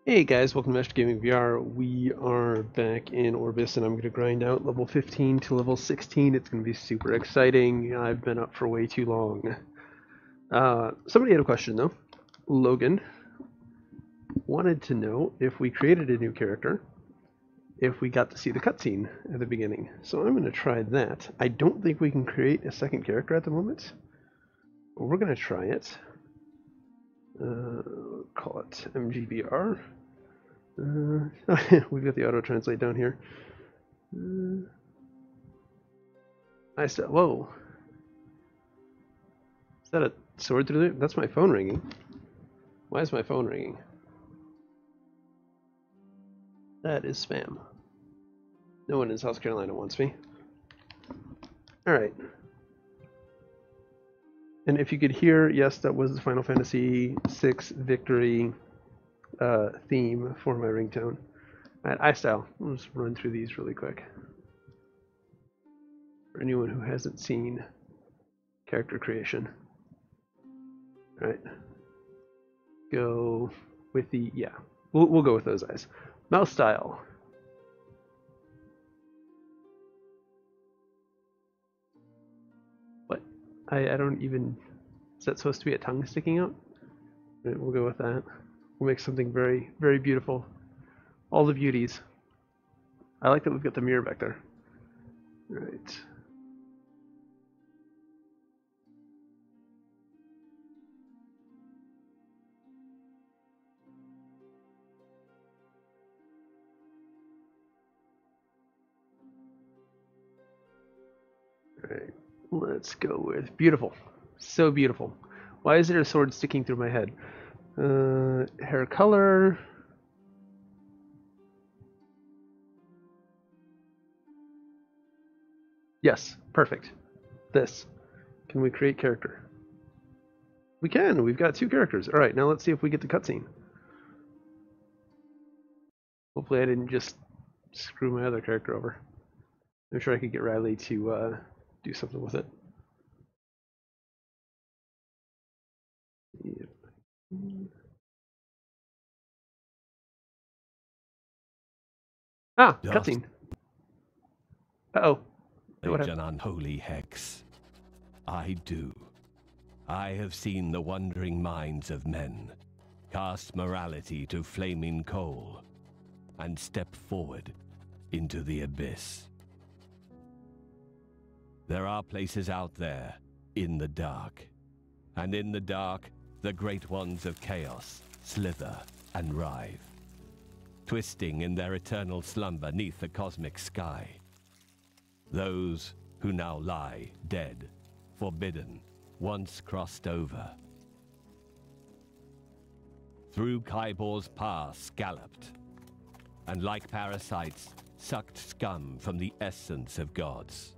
Hey guys, welcome to MasterGamingVR. We are back in Orbus and I'm going to grind out level 15 to level 16. It's going to be super exciting. I've been up for way too long. Somebody had a question though. Logan wanted to know if we created a new character, if we got to see the cutscene at the beginning. So I'm going to try that. I don't think we can create a second character at the moment, but we're going to try it. Call it MGVR. We've got the auto translate down here. I still. Whoa. Is that a sword through there? That's my phone ringing. Why is my phone ringing? That is spam. No one in South Carolina wants me. Alright. And if you could hear, yes, that was the Final Fantasy VI victory theme for my ringtone. Alright, iStyle. I'll just run through these really quick. For anyone who hasn't seen character creation. Alright. Go with the, yeah. We'll go with those eyes. Mouse style. What? I don't even... Is that supposed to be a tongue sticking out? Right, we'll go with that. We'll make something very, very beautiful. All the beauties. I like that we've got the mirror back there. Right. Alright. Let's go with beautiful. So beautiful. Why is there a sword sticking through my head? Hair color. Yes, perfect. This. Can we create character? We can. We've got two characters. All right, now let's see if we get the cutscene. Hopefully I didn't just screw my other character over. I'm sure I could get Riley to do something with it. Yep. Ah, cutscene. Uh-oh. Like an unholy hex. I do. I have seen the wandering minds of men cast morality to flaming coal and step forward into the abyss. There are places out there in the dark, and in the dark, the great ones of chaos slither and writhe, twisting in their eternal slumber neath the cosmic sky. Those who now lie dead, forbidden, once crossed over. Through Kybor's path scalloped, and like parasites, sucked scum from the essence of gods.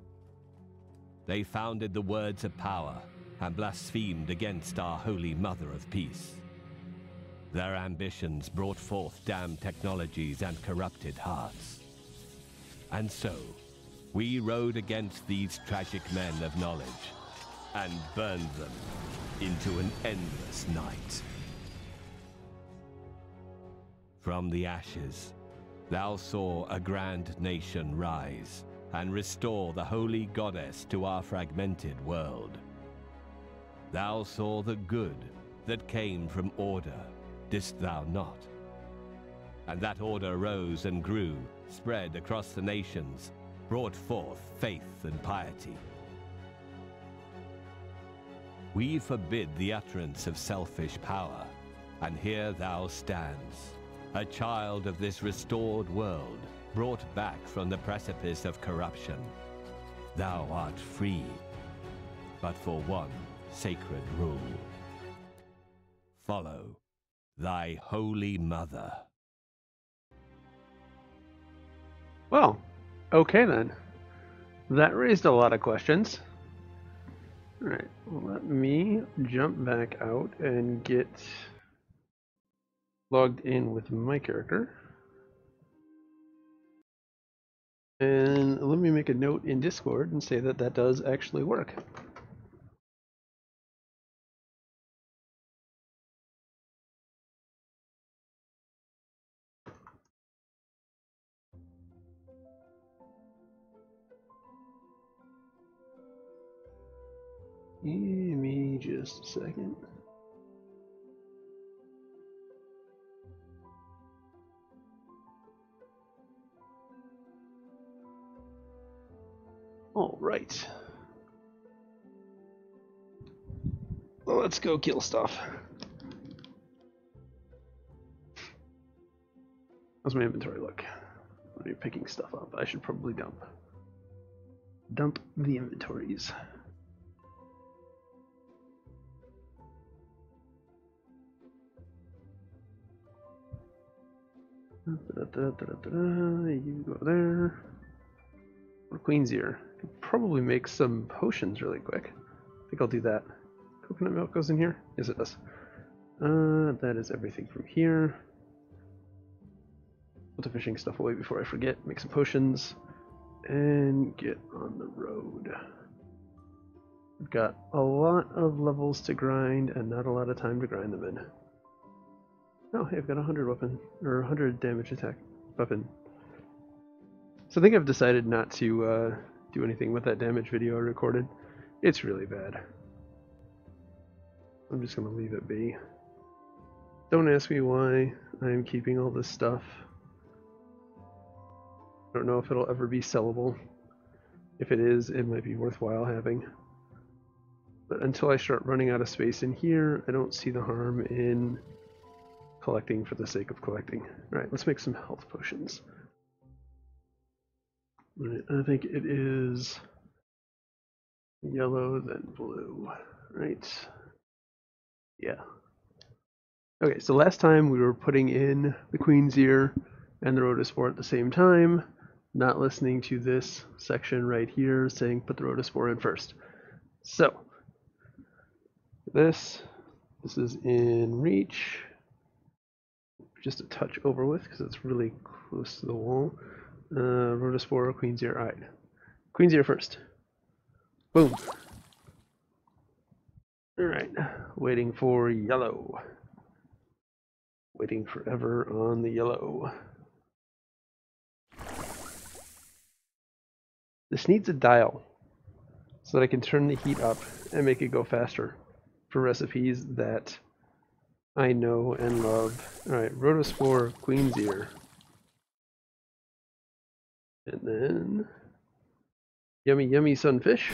They founded the words of power and blasphemed against our holy mother of peace. Their ambitions brought forth damned technologies and corrupted hearts. And so, we rode against these tragic men of knowledge and burned them into an endless night. From the ashes, thou saw a grand nation rise and restore the holy goddess to our fragmented world. Thou saw the good that came from order, didst thou not? And that order rose and grew, spread across the nations, brought forth faith and piety. We forbid the utterance of selfish power, and here thou stands, a child of this restored world, brought back from the precipice of corruption. Thou art free, but for one sacred rule. Follow thy holy mother. Well, okay then. That raised a lot of questions. Alright, let me jump back out and get logged in with my character. And let me make a note in Discord and say that that does actually work. Give me just a second. All right. Well, let's go kill stuff. How's my inventory look? What are you picking stuff up? I should probably dump the inventories. You go there. Or Queen's Ear. Could probably make some potions really quick. I think I'll do that. Coconut milk goes in here? Yes, it does. That is everything from here. Put the fishing stuff away before I forget. Make some potions. And get on the road. I've got a lot of levels to grind and not a lot of time to grind them in. Oh, hey, I've got 100 weapon, or 100 damage attack weapon. So I think I've decided not to do anything with that damage video I recorded. It's really bad. I'm just going to leave it be. Don't ask me why I'm keeping all this stuff. I don't know if it'll ever be sellable. If it is, it might be worthwhile having. But until I start running out of space in here, I don't see the harm in collecting for the sake of collecting. Alright, let's make some health potions. Right, I think it is yellow, then blue. Right. Yeah. Okay, so last time we were putting in the Queen's Ear and the Rhodospore at the same time, not listening to this section right here saying put the Rhodospore in first. So, this is in reach. Just a touch over with because it's really close to the wall. Rhodospore, Queen's Ear. Alright. Queen's Ear first. Boom. Alright. Waiting for yellow. Waiting forever on the yellow. This needs a dial so that I can turn the heat up and make it go faster for recipes that I know and love. Alright, Rhodospore, Queen's Ear. And then yummy yummy sunfish.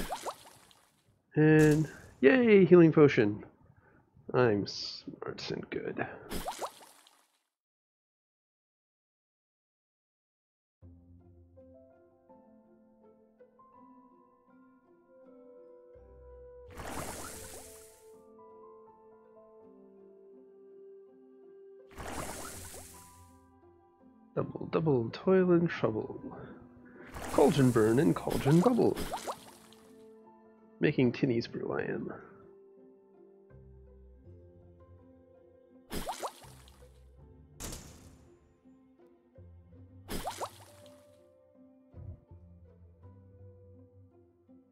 And yay, healing potion. I'm smart and good. Double, double, toil and trouble. Cauldron burn and cauldron bubble. Making Tinny's brew I am.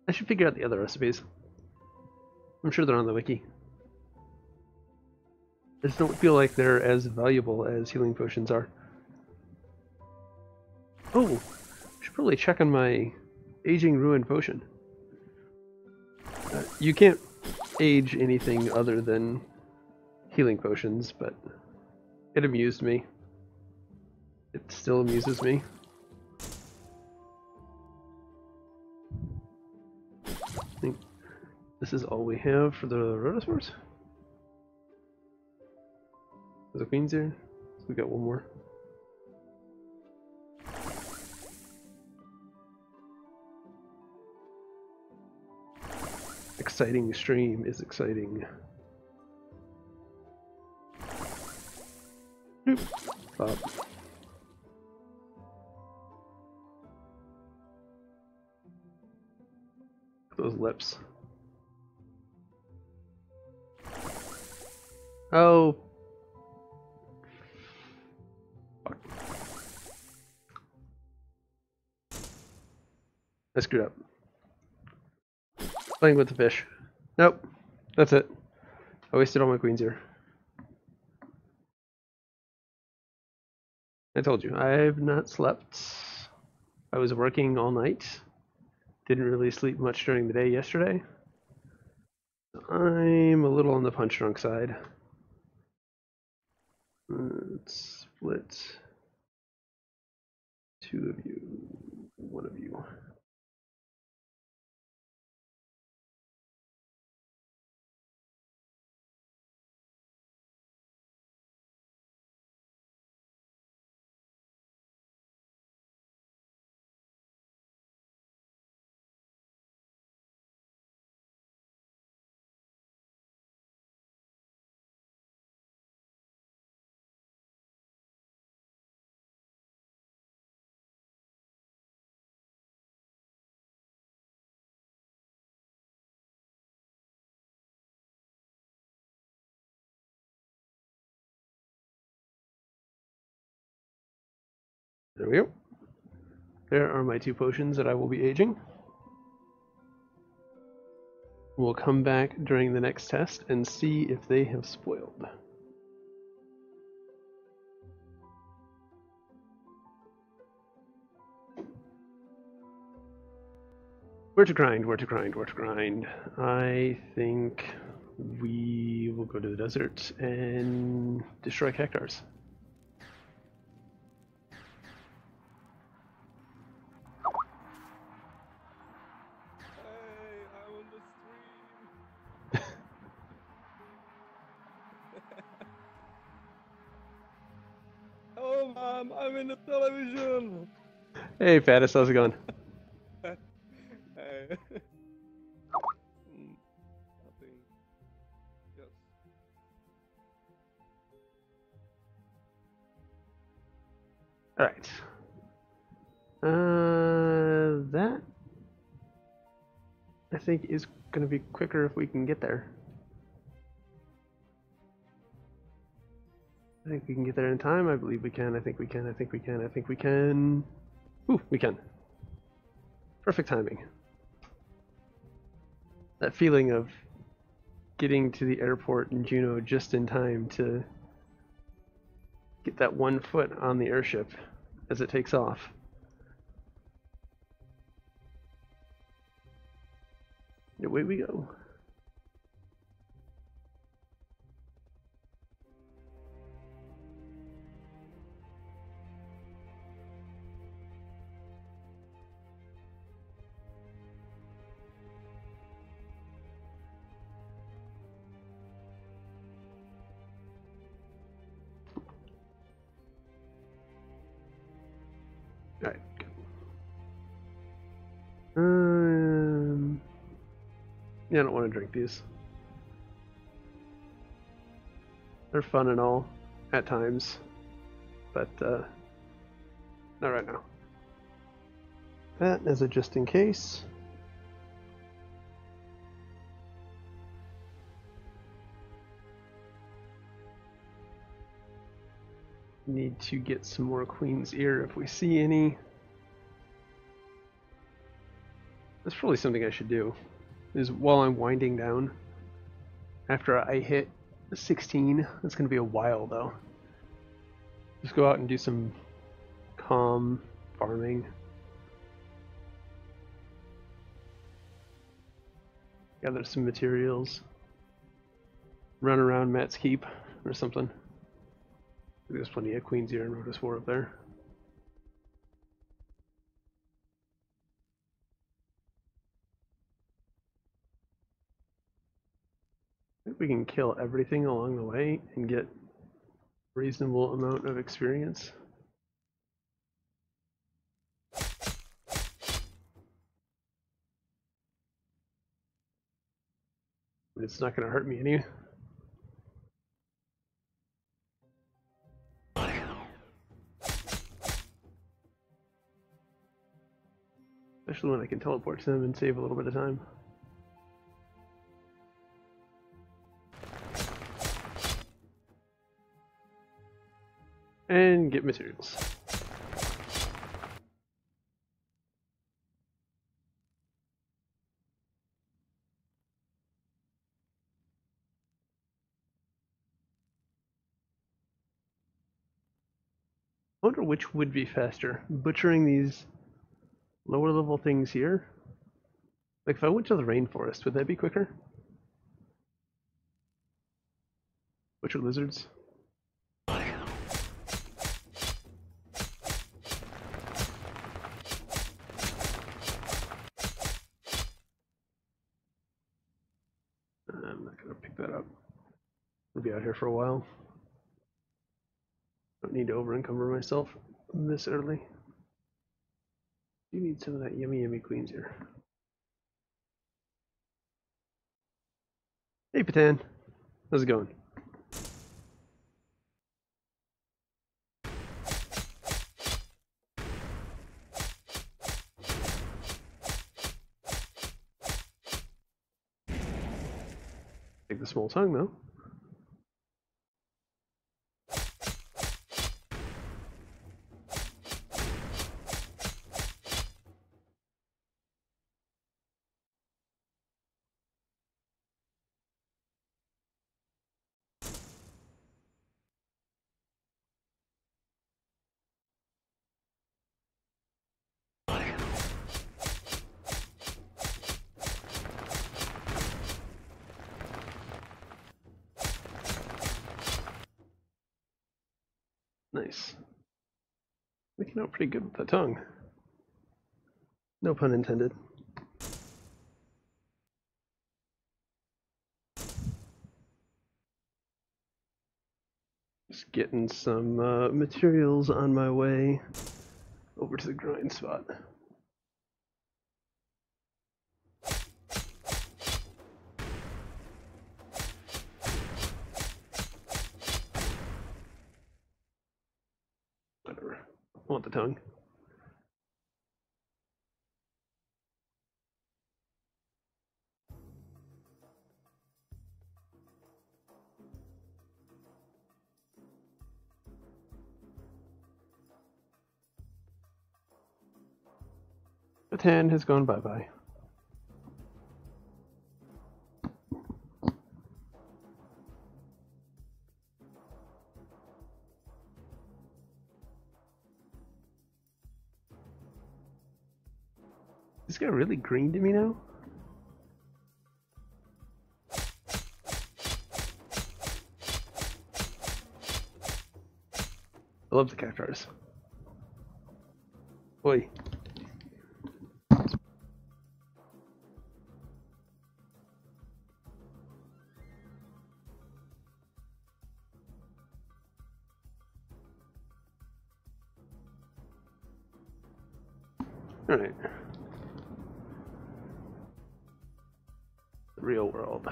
I should figure out the other recipes. I'm sure they're on the wiki. I just don't feel like they're as valuable as healing potions are. Oh, I should probably check on my aging ruined potion. You can't age anything other than healing potions, but it amused me. It still amuses me. I think this is all we have for the Rhodospores. The Queen's Ear. So we got one more. Exciting stream is exciting. Nope. Bob. Those lips. Oh. Fuck. I screwed up. Playing with the fish. Nope. That's it. I wasted all my Queen's Ear. I told you, I've not slept. I was working all night. Didn't really sleep much during the day yesterday. I'm a little on the punch drunk side. Let's split 2 of you, 1 of you. There we go. There are my 2 potions that I will be aging. We'll come back during the next test and see if they have spoiled. Where to grind, where to grind, where to grind. I think we will go to the desert and destroy cactars. Hey, I'm on the stream. Oh, Mom, I'm in the television. Hey, Faddis, how's it going? Hey. Nothing. Yes. Alright. That I think is going to be quicker if we can get there. I think we can get there in time. I believe we can. I think we can. I think we can. I think we can. Ooh, we can. Perfect timing. That feeling of getting to the airport in Juneau just in time to get that 1 foot on the airship as it takes off. And away we go. Alright. Yeah, I don't want to drink these. They're fun and all, at times, but not right now. That as a just in case. Need to get some more Queen's Ear if we see any. That's probably something I should do, is while I'm winding down, after I hit 16, it's going to be a while though, just go out and do some calm farming. Gather some materials. Run around Matt's Keep or something. There's plenty of Queen's Ear and Rotus 4 up there. I think we can kill everything along the way and get a reasonable amount of experience. It's not going to hurt me any. Especially when I can teleport to them and save a little bit of time. And get materials. I wonder which would be faster, butchering these lower level things here? Like if I went to the rainforest, would that be quicker? Butcher lizards. I'm not gonna pick that up. I'll be out here for a while. Don't need to over encumber myself this early. You need some of that yummy yummy queens here. Hey Patan, how's it going? Take the small tongue though. Nice. Making out pretty good with the tongue. No pun intended. Just getting some materials on my way over to the grind spot. Whatever. I want the tongue. Patan has gone bye-bye. This guy really green to me now? I love the cactuars. Oi. Alright. The real world.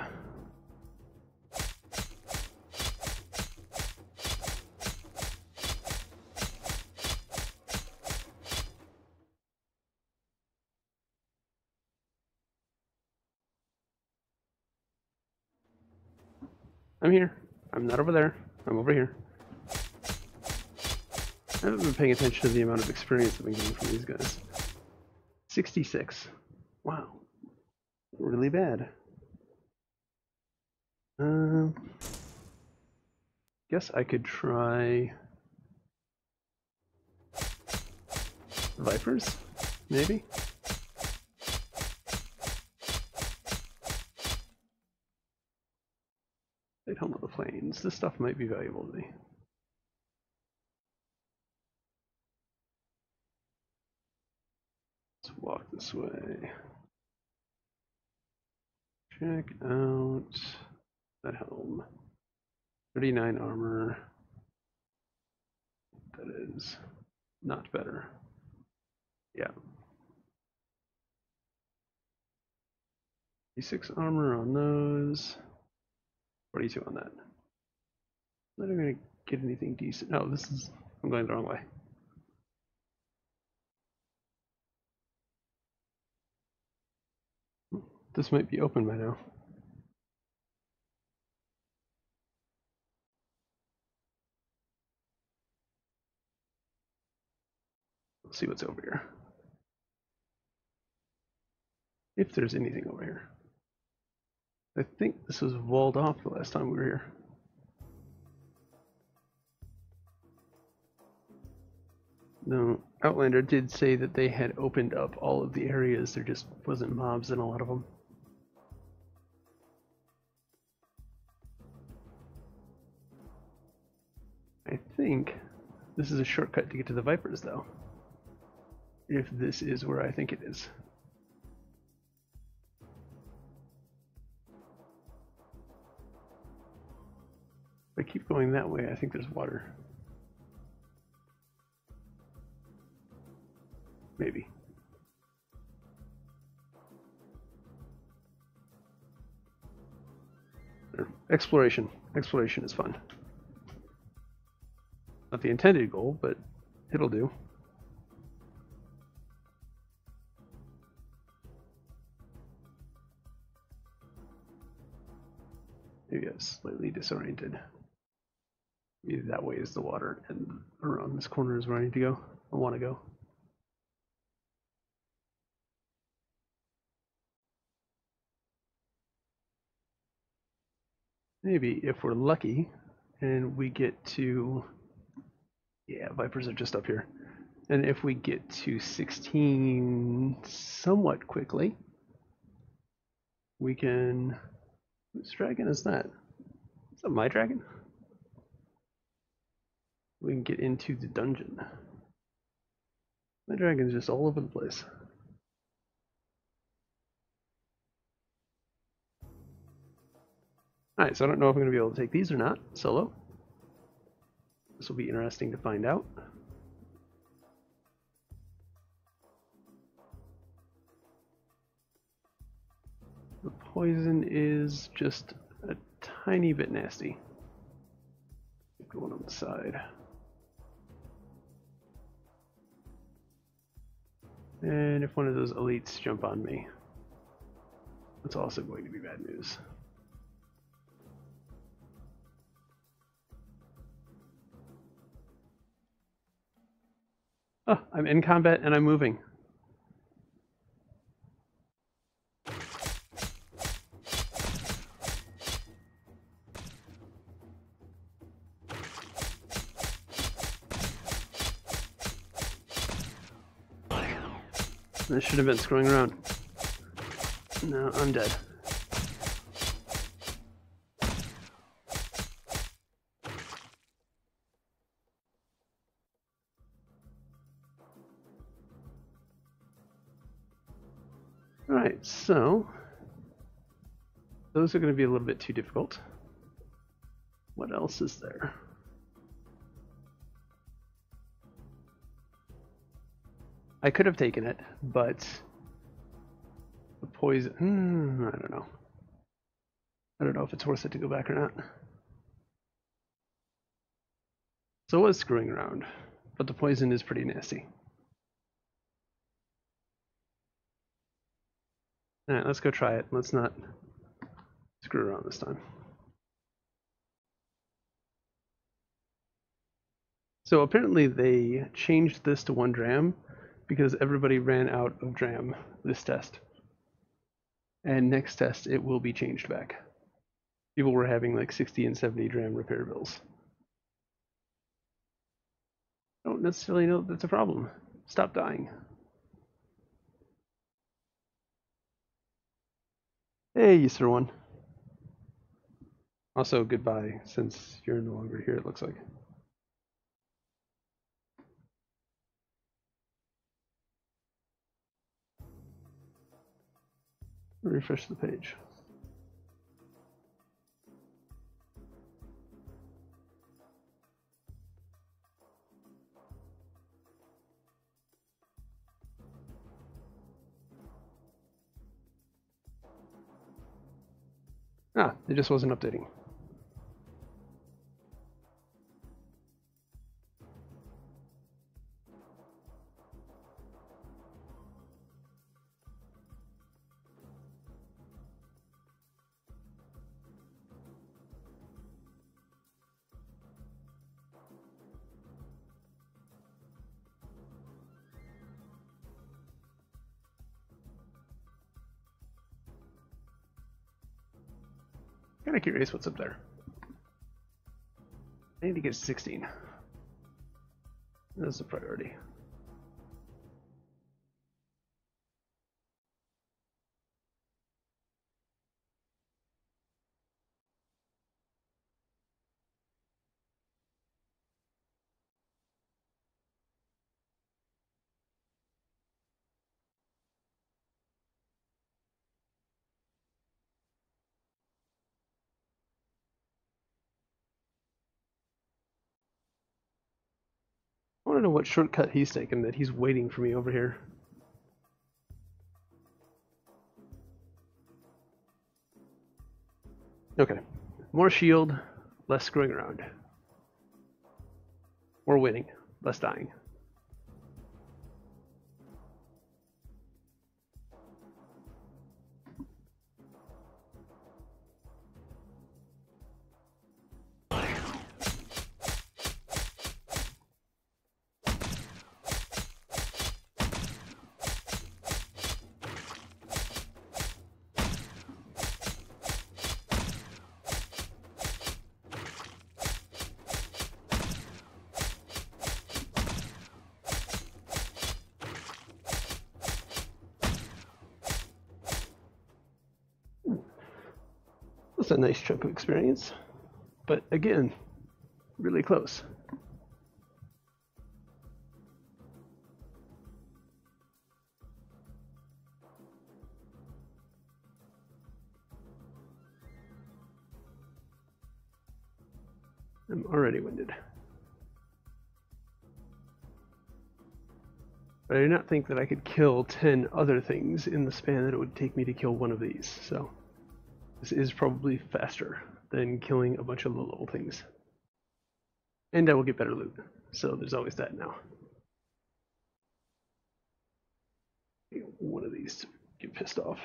I'm here. I'm not over there. I'm over here. I haven't been paying attention to the amount of experience I've been getting from these guys. 66. Wow. Really bad. Guess I could try Vipers, maybe? They'd home of the plains. This stuff might be valuable to me. Let's walk this way. Check out that helm. 39 armor. That is not better. Yeah. 36 armor on those. 42 on that. I'm not gonna get anything decent. No, this is. I'm going the wrong way. This might be open by now. Let's see what's over here. If there's anything over here. I think this was walled off the last time we were here. No, Outlander did say that they had opened up all of the areas. There just wasn't mobs in a lot of them. I think this is a shortcut to get to the Vipers, though. If this is where I think it is. If I keep going that way, I think there's water. Maybe. Exploration. Exploration is fun. Not the intended goal, but it'll do. Maybe I was slightly disoriented. Maybe that way is the water, and around this corner is where I need to go. I want to go. Maybe if we're lucky and we get to, yeah, Vipers are just up here. And if we get to 16 somewhat quickly, we can, whose dragon is that? Is that my dragon? We can get into the dungeon. My dragon's just all over the place. Alright, so I don't know if I'm going to be able to take these or not, solo. This will be interesting to find out. The poison is just a tiny bit nasty. Going on the side. And if one of those elites jump on me, that's also going to be bad news. Oh, I'm in combat and I'm moving. I should have been screwing around. No, I'm dead. Alright, so those are going to be a little bit too difficult. What else is there? I could have taken it, but the poison, I don't know. I don't know if it's worth it to go back or not. So I was screwing around, but the poison is pretty nasty. Alright, let's go try it. Let's not screw around this time. So apparently they changed this to 1 dram because everybody ran out of dram this test. And next test it will be changed back. People were having like 60 and 70 dram repair bills. I don't necessarily know that that's a problem. Stop dying. Hey, you sir one. Also, goodbye, since you're no longer here, it looks like. Refresh the page. Ah, it just wasn't updating. Kind of curious what's up there. I need to get 16. That's a priority. want to know what shortcut he's taking, that he's waiting for me over here. Okay. More shield, less screwing around. More winning, less dying. That's a nice chunk of experience, but again, really close. I'm already winded. But I do not think that I could kill 10 other things in the span that it would take me to kill one of these, so this is probably faster than killing a bunch of low-level things. And I will get better loot, so there's always that now. One of these to get pissed off.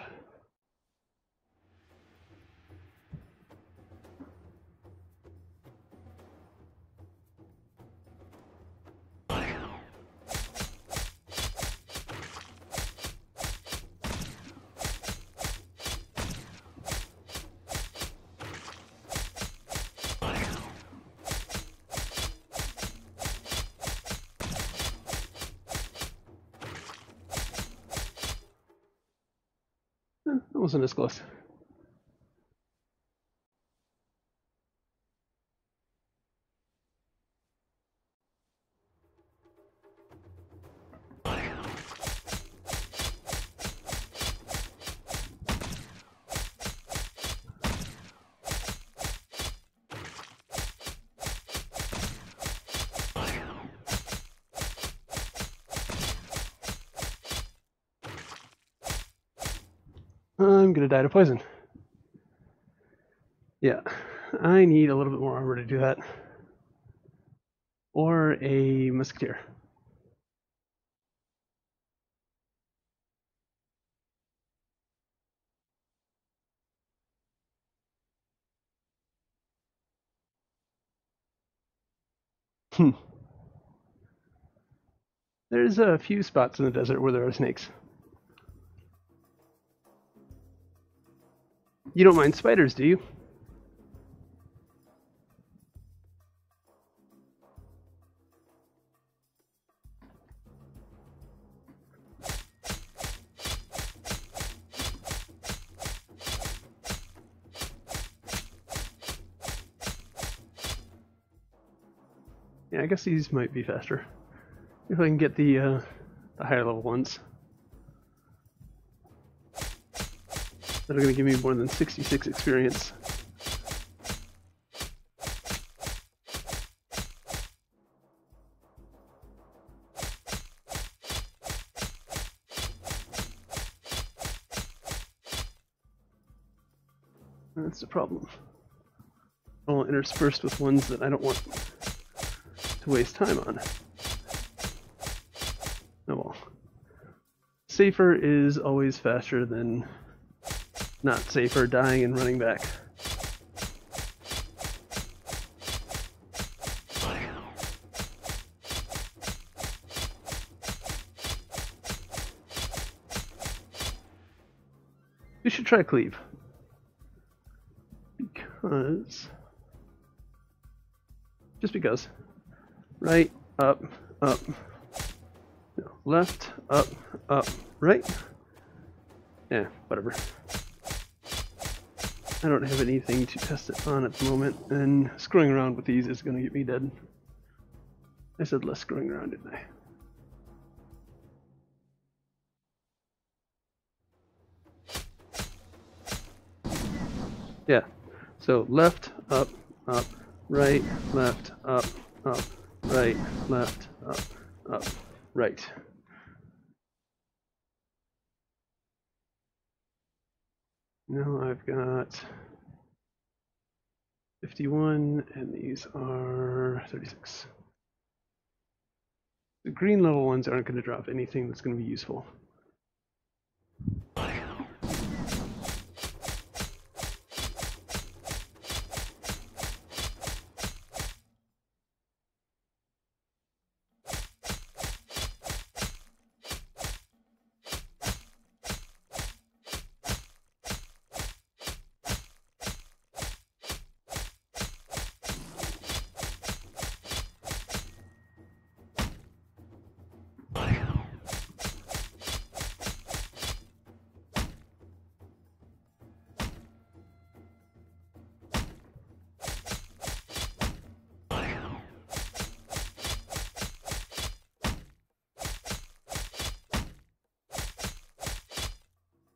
That wasn't as close. I'm gonna die to poison. Yeah, I need a little bit more armor to do that. Or a musketeer. There's a few spots in the desert where there are snakes. You don't mind spiders, do you? Yeah, I guess these might be faster. If I can get the higher level ones. That are going to give me more than 66 experience. That's the problem. All interspersed with ones that I don't want to waste time on. Oh well. Safer is always faster than not safer, dying and running back. You should try cleave. Just because. Right, up, up. No, left, up, right. Yeah, whatever. I don't have anything to test it on at the moment, and screwing around with these is going to get me dead. I said less screwing around, didn't I? Yeah, so left, up, right, left, up, right, left, up, up. Right. Now I've got 51, and these are 36. The green level ones aren't going to drop anything that's going to be useful.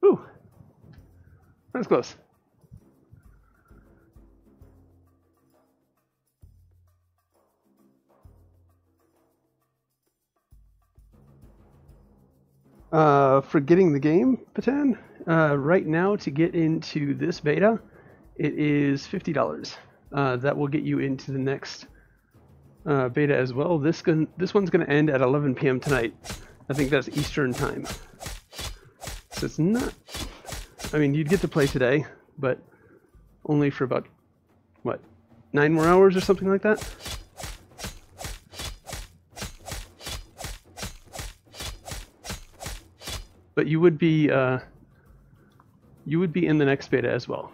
Ooh, that's close. For getting the game, Patan, right now to get into this beta, it is $50. That will get you into the next beta as well. This one's going to end at 11 p.m. tonight. I think that's Eastern time. So it's not... I mean, you'd get to play today, but only for about, what, 9 more hours or something like that? But you would be in the next beta as well.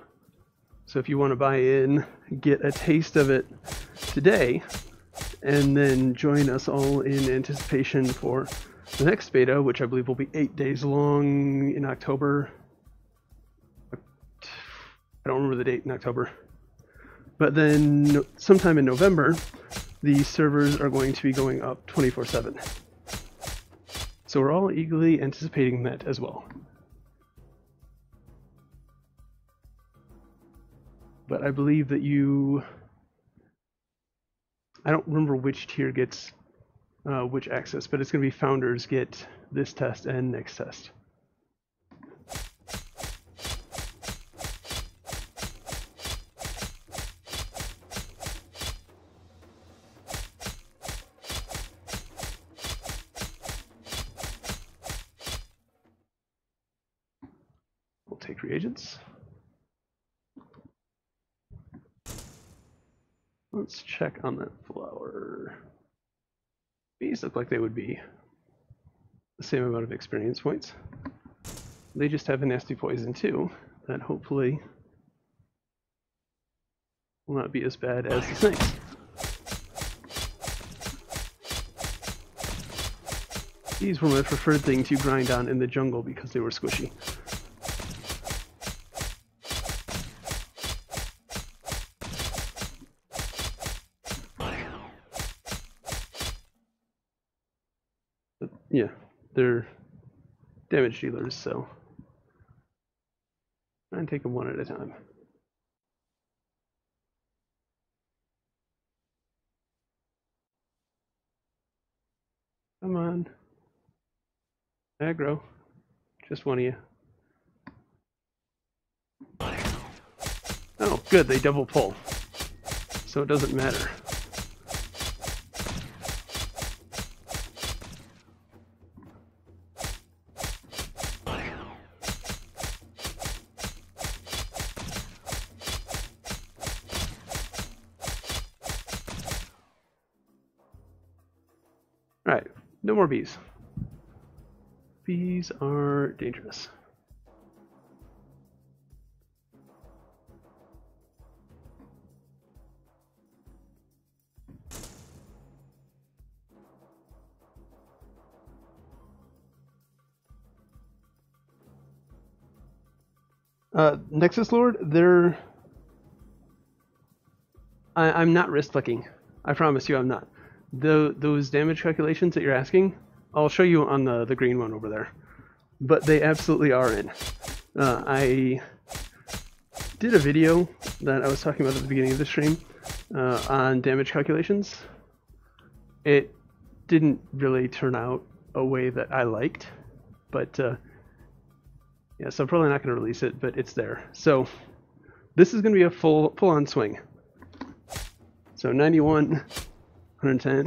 So if you want to buy in, get a taste of it today, and then join us all in anticipation for the next beta, which I believe will be 8 days long in October. I don't remember the date in October. But then sometime in November, the servers are going to be going up 24/7. So we're all eagerly anticipating that as well. But I believe that I don't remember which tier gets which access, but it's going to be founders get this test and next test. We'll take reagents. Let's check on that flower. Bees look like they would be the same amount of experience points. They just have a nasty poison too, that hopefully will not be as bad as the snakes. These were my preferred thing to grind on in the jungle because they were squishy. Yeah, they're damage dealers, so try and take them one at a time. Come on. Aggro. Just one of you. Oh, good, they double pull. So it doesn't matter. Alright, no more bees. Bees are dangerous. Nexus Lord, I'm not wrist clicking. I promise you I'm not. Those damage calculations that you're asking, I'll show you on the green one over there. But they absolutely are in. I did a video that I was talking about at the beginning of the stream on damage calculations. It didn't really turn out a way that I liked, but yeah, so I'm probably not going to release it, but it's there. So this is going to be a full-on swing. So 91, 110,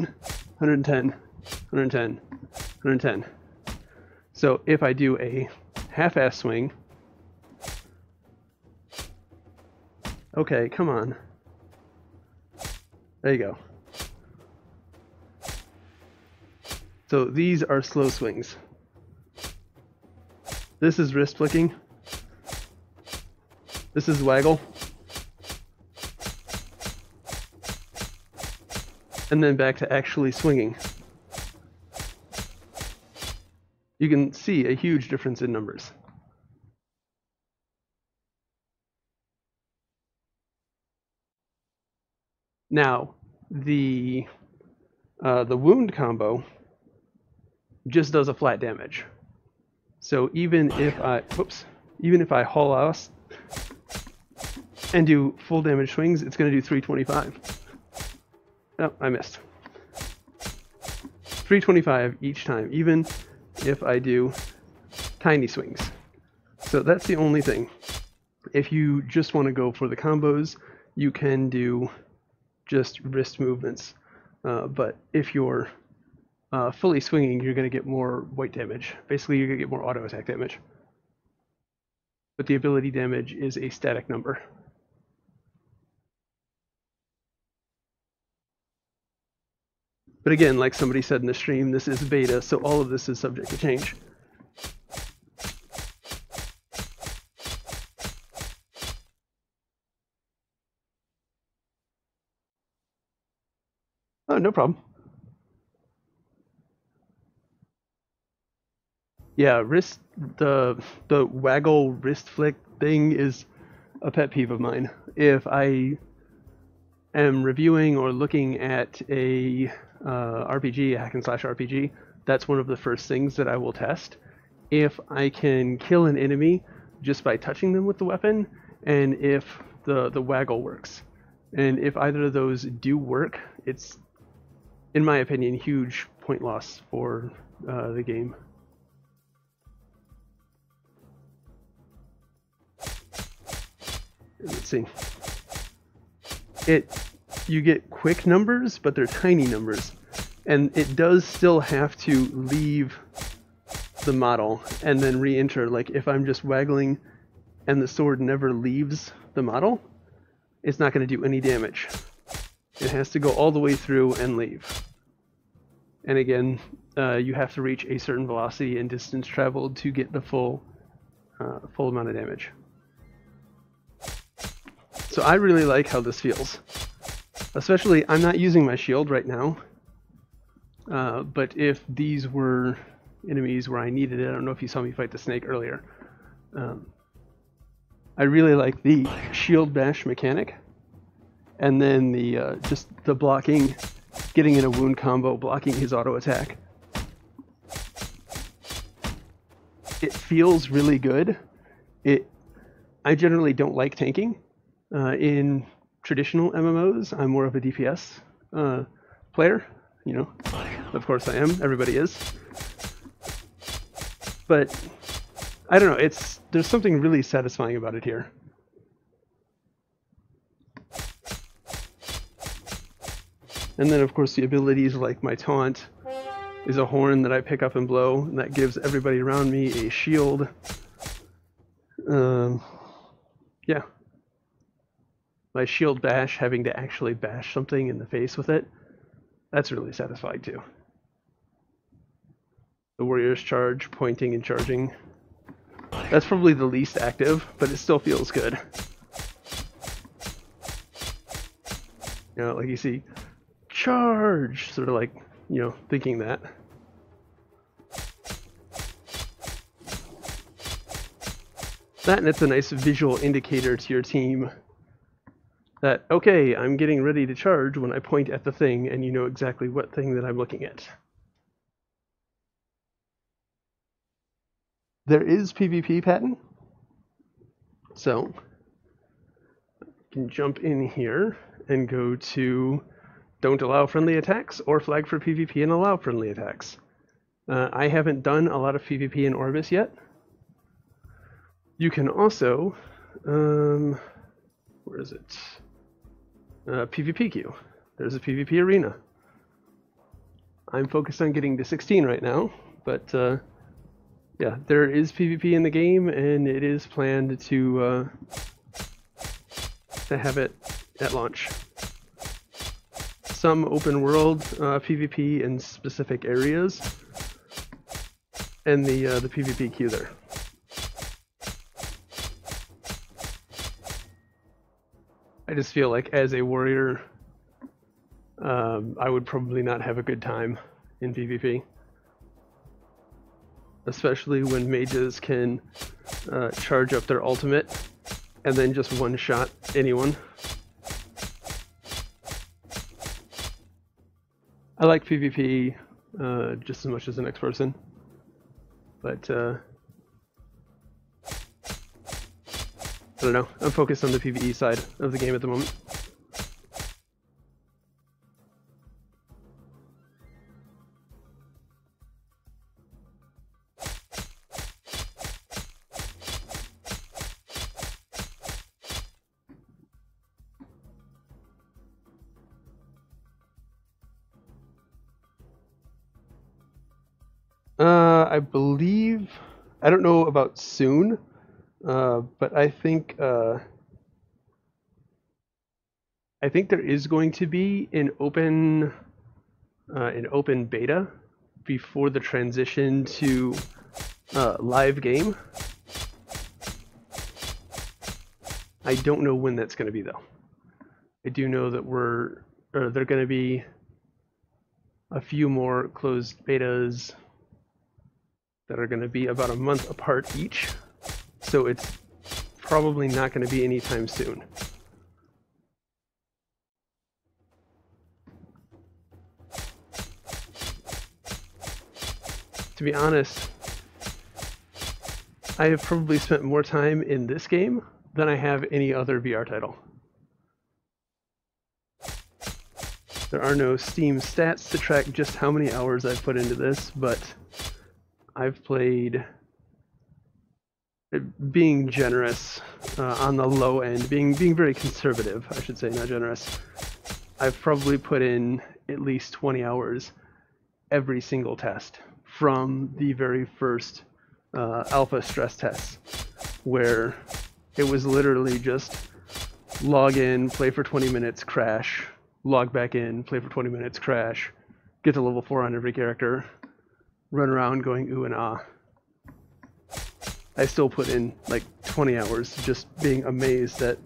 110, 110, 110. So if I do a half-ass swing, okay, come on. There you go. So these are slow swings. This is wrist flicking. This is waggle. And then back to actually swinging. You can see a huge difference in numbers. Now, the wound combo just does a flat damage. So even if I haul ass and do full damage swings, it's going to do 325. Oh, I missed. 325 each time, even if I do tiny swings. So that's the only thing. If you just want to go for the combos, you can do just wrist movements. But if you're fully swinging, you're going to get more white damage. Basically, you're going to get more auto attack damage. But the ability damage is a static number. But again, like somebody said in the stream, this is beta, so all of this is subject to change. Oh, no problem. Yeah, the waggle wrist flick thing is a pet peeve of mine. If I am reviewing or looking at a RPG, a hack and slash RPG, that's one of the first things that I will test. If I can kill an enemy just by touching them with the weapon, and if the waggle works. And if either of those do work, it's, in my opinion, huge point loss for the game. Let's see. You get quick numbers, but they're tiny numbers. And it does still have to leave the model and then re-enter. Like if I'm just waggling and the sword never leaves the model, it's not going to do any damage. It has to go all the way through and leave. And again, you have to reach a certain velocity and distance traveled to get the full amount of damage. So I really like how this feels. Especially, I'm not using my shield right now. But if these were enemies where I needed it, I don't know if you saw me fight the snake earlier. I really like the shield bash mechanic. And then the just the blocking, getting in a wound combo, blocking his auto attack. It feels really good. I generally don't like tanking. In traditional MMOs, I'm more of a DPS player. You know, of course I am. Everybody is. But I don't know. There's something really satisfying about it here. And then, of course, the abilities like my taunt is a horn that I pick up and blow, and that gives everybody around me a shield. Yeah. My shield bash, having to actually bash something in the face with it, that's really satisfying too. The warrior's charge, pointing and charging. That's probably the least active, but it still feels good. You know, like you see, charge, sort of like, you know, thinking that. That, and it's a nice visual indicator to your team that, okay, I'm getting ready to charge when I point at the thing, and you know exactly what thing that I'm looking at. There is PvP pattern, so you can jump in here and go to don't allow friendly attacks, or flag for PvP and allow friendly attacks. I haven't done a lot of PvP in Orbus yet. You can also, where is it? PvP queue. There's a PvP arena. I'm focused on getting to 16 right now, but yeah, there is PvP in the game, and it is planned to have it at launch. Some open world PvP in specific areas, and the PvP queue there. I just feel like as a warrior, I would probably not have a good time in PvP. Especially when mages can charge up their ultimate and then just one-shot anyone. I like PvP just as much as the next person, but I don't know. I'm focused on the PvE side of the game at the moment. I believe, I don't know about soon, but I think there is going to be an open beta before the transition to live game. I don't know when that's going to be though. I do know that there are going to be a few more closed betas that are going to be about a month apart each, so it's probably not going to be anytime soon. To be honest, I have probably spent more time in this game than I have any other VR title. There are no Steam stats to track just how many hours I've put into this, but I've played, being generous on the low end, being very conservative, I should say, not generous. I've probably put in at least 20 hours every single test from the very first alpha stress tests, where it was literally just log in, play for 20 minutes, crash, log back in, play for 20 minutes, crash, get to level 4 on every character, run around going ooh and ah. I still put in like 20 hours just being amazed at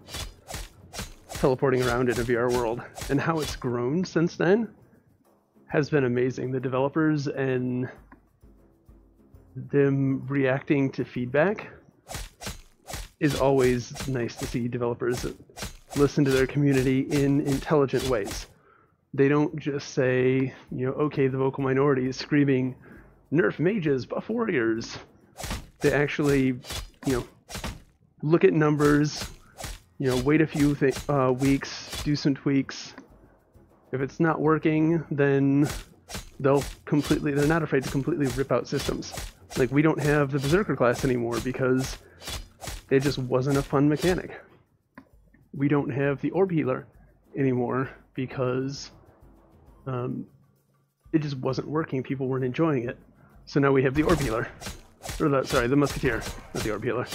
teleporting around in a VR world, and how it's grown since then has been amazing. The developers and them reacting to feedback is always nice to see. Developers listen to their community in intelligent ways. They don't just say, you know, okay, the vocal minority is screaming, nerf mages, buff warriors. They actually, you know, look at numbers, you know, wait a few weeks, do some tweaks. If it's not working, then they're not afraid to completely rip out systems. Like, we don't have the Berserker class anymore because it just wasn't a fun mechanic. We don't have the Orb Healer anymore because it just wasn't working. People weren't enjoying it. So now we have the Orb Healer. Or the Musketeer, not the Orb Healer.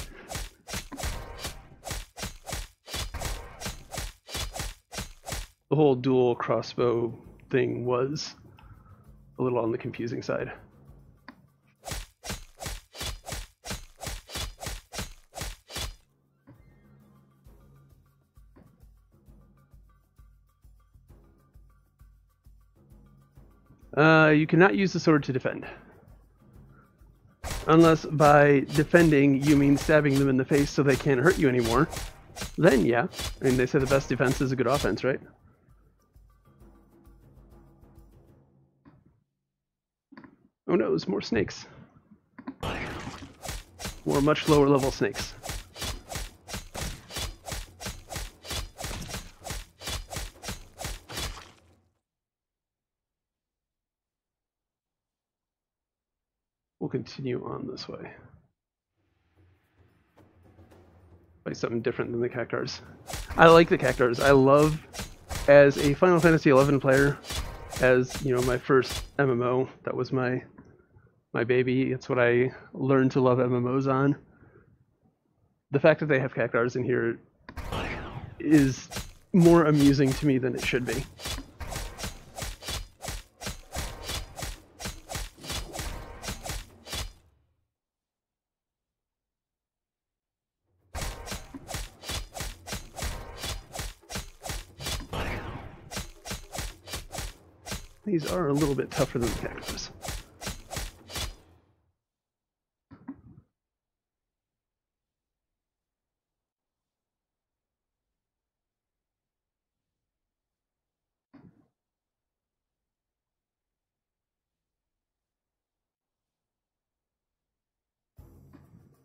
The whole dual crossbow thing was a little on the confusing side. You cannot use the sword to defend. Unless by defending you mean stabbing them in the face so they can't hurt you anymore. Then yeah. I mean, they say the best defense is a good offense, right? Oh no, it's more snakes. More much lower level snakes. we'll continue on this way. Play something different than the cactars. I like the cactars. I love, as a Final Fantasy XI player, as you know, my first MMO. That was my baby. It's what I learned to love MMOs on. The fact that they have cactars in here is more amusing to me than it should be. These are a little bit tougher than the cactus.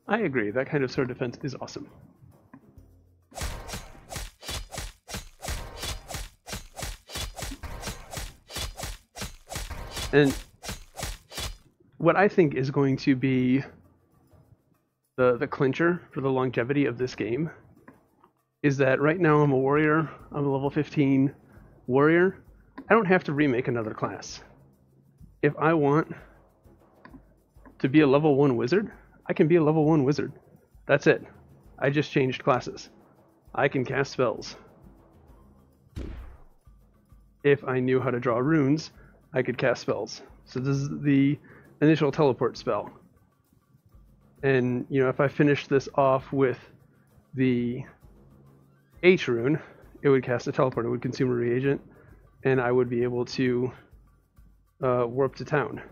I agree, that kind of sword defense is awesome. And what I think is going to be the clincher for the longevity of this game is that right now I'm a warrior, I'm a level 15 warrior. I don't have to remake another class. If I want to be a level 1 wizard, I can be a level 1 wizard. That's it. I just changed classes. I can cast spells. If I knew how to draw runes, I could cast spells. So this is the initial teleport spell. And, you know, if I finish this off with the H rune, it would cast a teleport. It would consume a reagent, and I would be able to warp to town.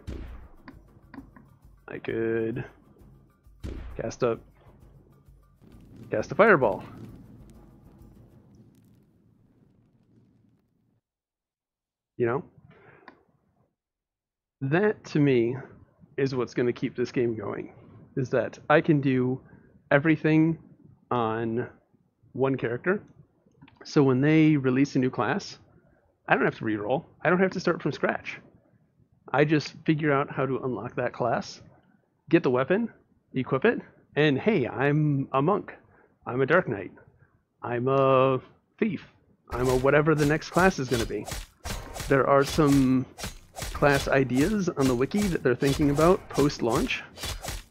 I could cast a fireball. You know? That, to me, is what's going to keep this game going, is that I can do everything on one character. So when they release a new class, I don't have to reroll. I don't have to start from scratch. I just figure out how to unlock that class, get the weapon, equip it, and hey, I'm a monk. I'm a dark knight. I'm a thief. I'm a whatever the next class is going to be. There are some class ideas on the wiki that they're thinking about post-launch.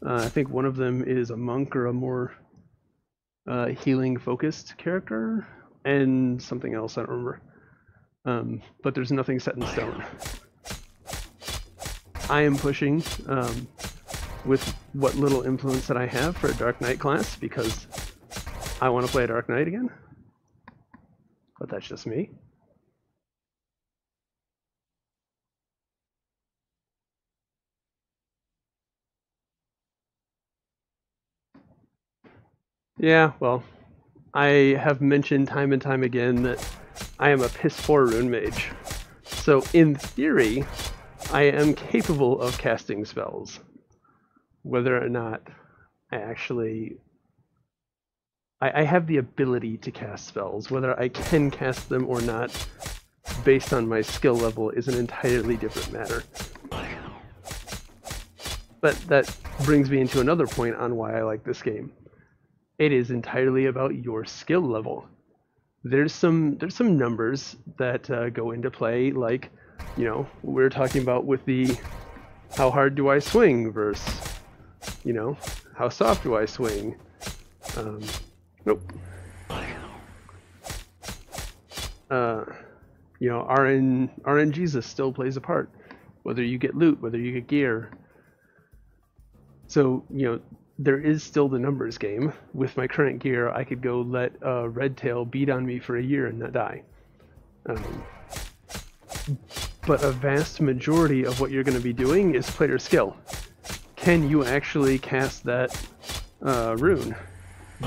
I think one of them is a monk or a more healing-focused character, and something else, I don't remember. But there's nothing set in stone. I am pushing with what little influence that I have for a Dark Knight class, because I want to play a Dark Knight again. But that's just me. Yeah, well, I have mentioned time and time again that I am a piss-poor rune mage. So in theory, I am capable of casting spells. Whether or not I actually... I have the ability to cast spells. Whether I can cast them or not, based on my skill level, is an entirely different matter. But that brings me into another point on why I like this game. It is entirely about your skill level. There's some numbers that go into play, like, you know, we were talking about with the how hard do I swing versus, you know, how soft do I swing. Nope. You know, RNGesus still plays a part. Whether you get loot, whether you get gear. So, you know, there is still the numbers game. With my current gear, I could go let a red tail beat on me for a year and not die. But a vast majority of what you're going to be doing is player skill. Can you actually cast that rune?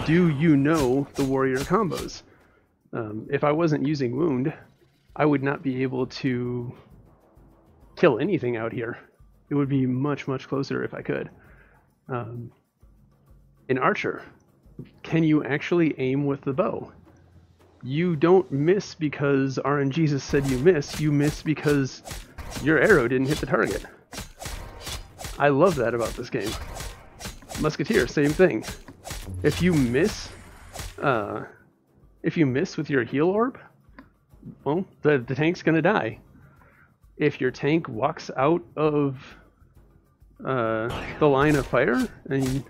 Do you know the warrior combos? If I wasn't using wound, I would not be able to kill anything out here. It would be much, much closer if I could. In Archer, can you actually aim with the bow? You don't miss because RNGesus said you miss because your arrow didn't hit the target. I love that about this game. Musketeer, same thing. If you miss with your heal orb, well, the tank's gonna die. If your tank walks out of the line of fire, and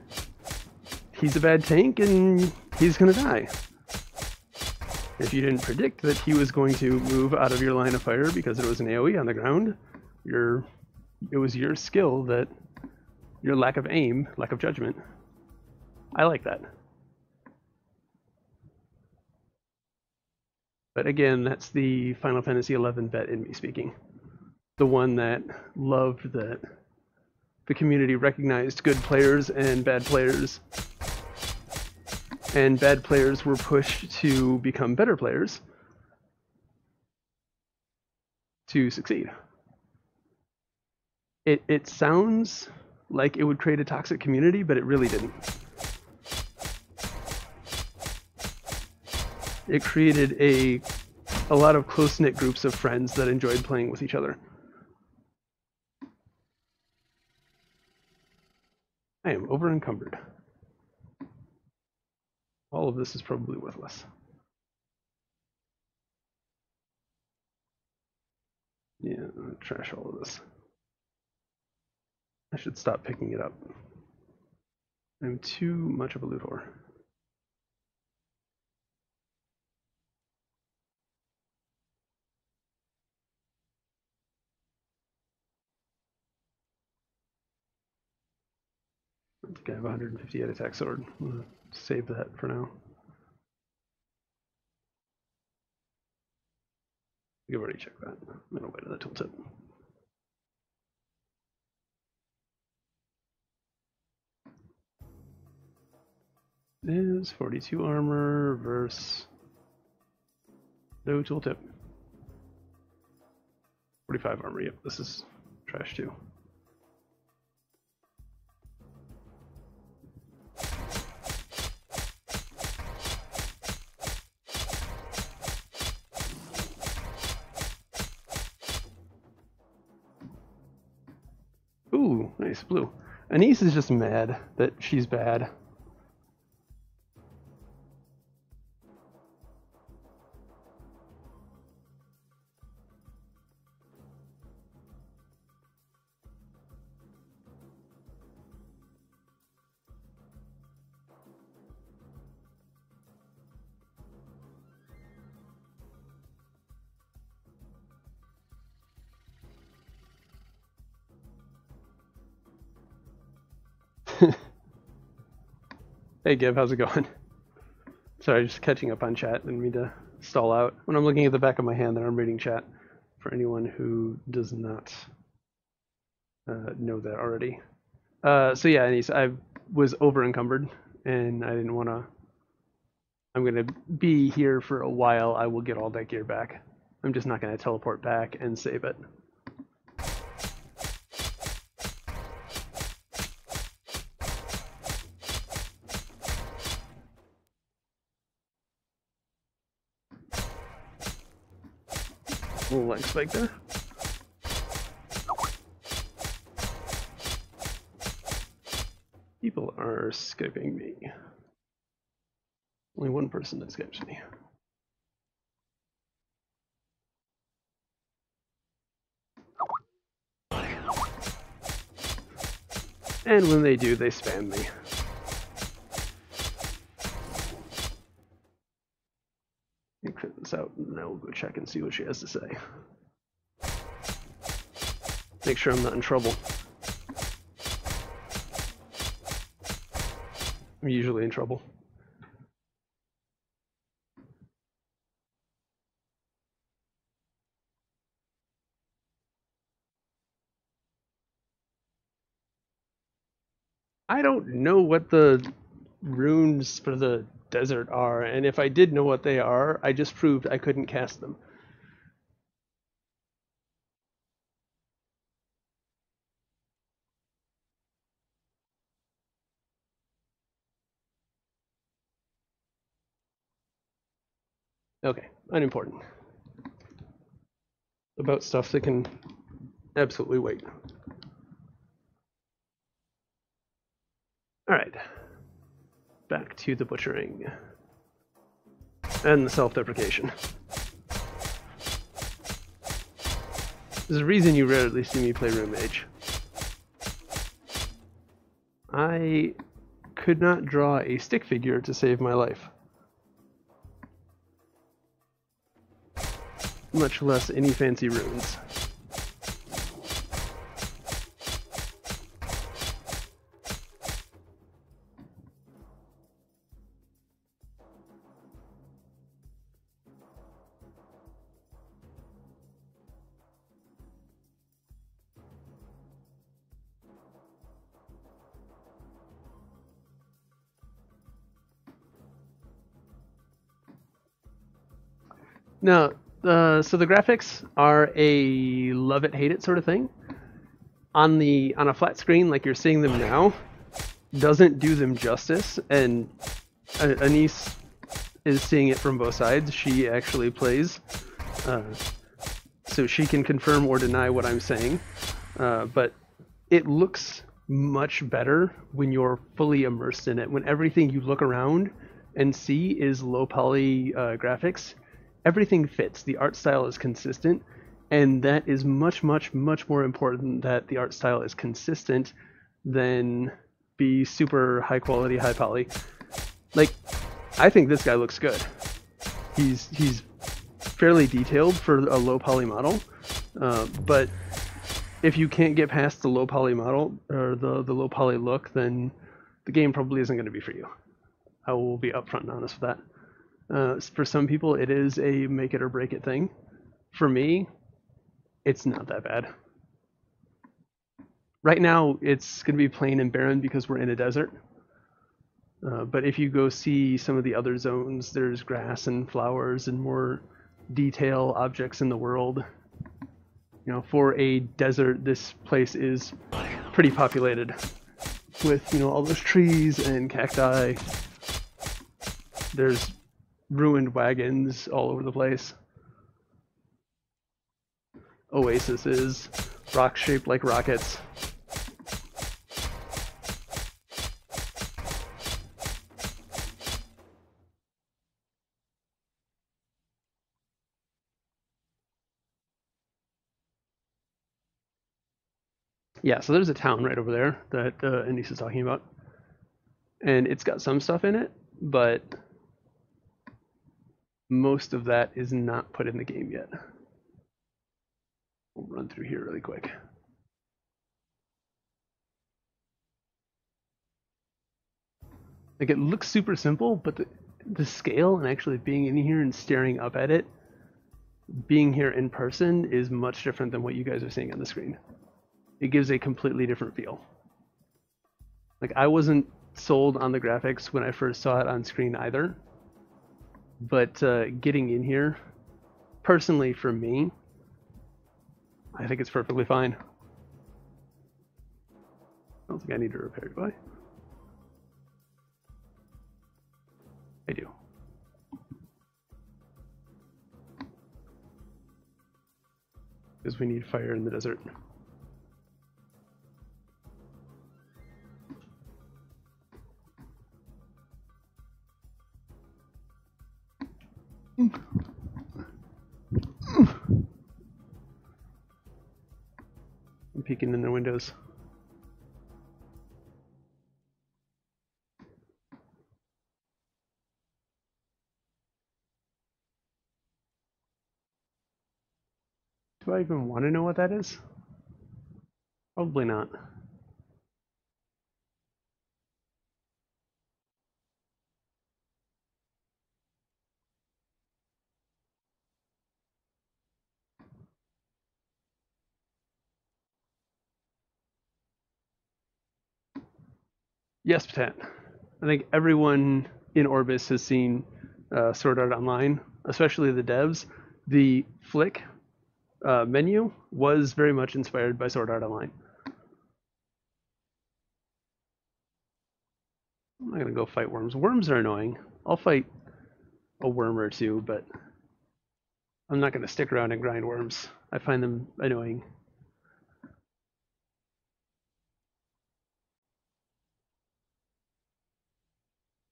he's a bad tank, and he's gonna die. If you didn't predict that he was going to move out of your line of fire because it was an AoE on the ground, it was your skill that, your lack of aim, lack of judgment. I like that. But again, that's the Final Fantasy XI vet in me speaking. The one that loved that the community recognized good players and bad players, and bad players were pushed to become better players to succeed. It sounds like it would create a toxic community, but it really didn't. It created a lot of close-knit groups of friends that enjoyed playing with each other. I am over-encumbered. All of this is probably worthless. Yeah, I'm gonna trash all of this. I should stop picking it up. I'm too much of a loot whore. I think I have 158 attack sword. I'm gonna save that for now. You've already checked that. I'm gonna wait on the tooltip. Is 42 armor versus no tooltip. 45 armor, yep, this is trash too. Ooh, nice, blue. Anise is just mad that she's bad. Hey Gib, how's it going? Sorry, just catching up on chat. Didn't mean to stall out. When I'm looking at the back of my hand, then I'm reading chat. For anyone who does not know that already. So yeah, Anise, I was over encumbered, and I didn't want to. I'm gonna be here for a while. I will get all that gear back. I'm just not gonna teleport back and save it. Little leg spike there. People are Skyping me. Only one person that Skypes me. And when they do, they spam me. Let me clear this out, and then I will go check and see what she has to say. Make sure I'm not in trouble. I'm usually in trouble. I don't know what the runes for the desert are, and if I did know what they are, I just proved I couldn't cast them. Okay, unimportant. About stuff that can absolutely wait. Alright. Back to the butchering. And the self-deprecation. There's a reason you rarely see me play Room Mage. I could not draw a stick figure to save my life. Much less any fancy runes. No, so the graphics are a love it, hate it sort of thing. On a flat screen like you're seeing them now, doesn't do them justice, and Anise is seeing it from both sides. She actually plays, so she can confirm or deny what I'm saying. But it looks much better when you're fully immersed in it. When everything you look around and see is low poly graphics, everything fits. The art style is consistent, and that is much, much, much more important that the art style is consistent than be super high quality, high poly. Like, I think this guy looks good. He's fairly detailed for a low poly model, but if you can't get past the low poly model or the low poly look, then the game probably isn't going to be for you. I will be upfront and honest with that. For some people, it is a make it or break it thing. For me, it's not that bad. Right now, it's going to be plain and barren because we're in a desert. But if you go see some of the other zones, there's grass and flowers and more detail objects in the world. You know, for a desert, this place is pretty populated with, you know, all those trees and cacti. There's ruined wagons all over the place. Oases, rocks shaped like rockets. Yeah, so there's a town right over there that Anise is talking about. And it's got some stuff in it, but most of that is not put in the game yet. We'll run through here really quick. Like, it looks super simple, but the scale and actually being in here and staring up at it, being here in person, is much different than what you guys are seeing on the screen. It gives a completely different feel. Like, I wasn't sold on the graphics when I first saw it on screen either, but getting in here, personally for me, I think it's perfectly fine. I don't think I need to repair, do I? I do. Because we need fire in the desert. I'm peeking in the windows. Do I even want to know what that is? Probably not. Yes, Patat. I think everyone in Orbis has seen Sword Art Online, especially the devs. The flick menu was very much inspired by Sword Art Online. I'm not gonna go fight worms. Worms are annoying. I'll fight a worm or two, but I'm not gonna stick around and grind worms. I find them annoying.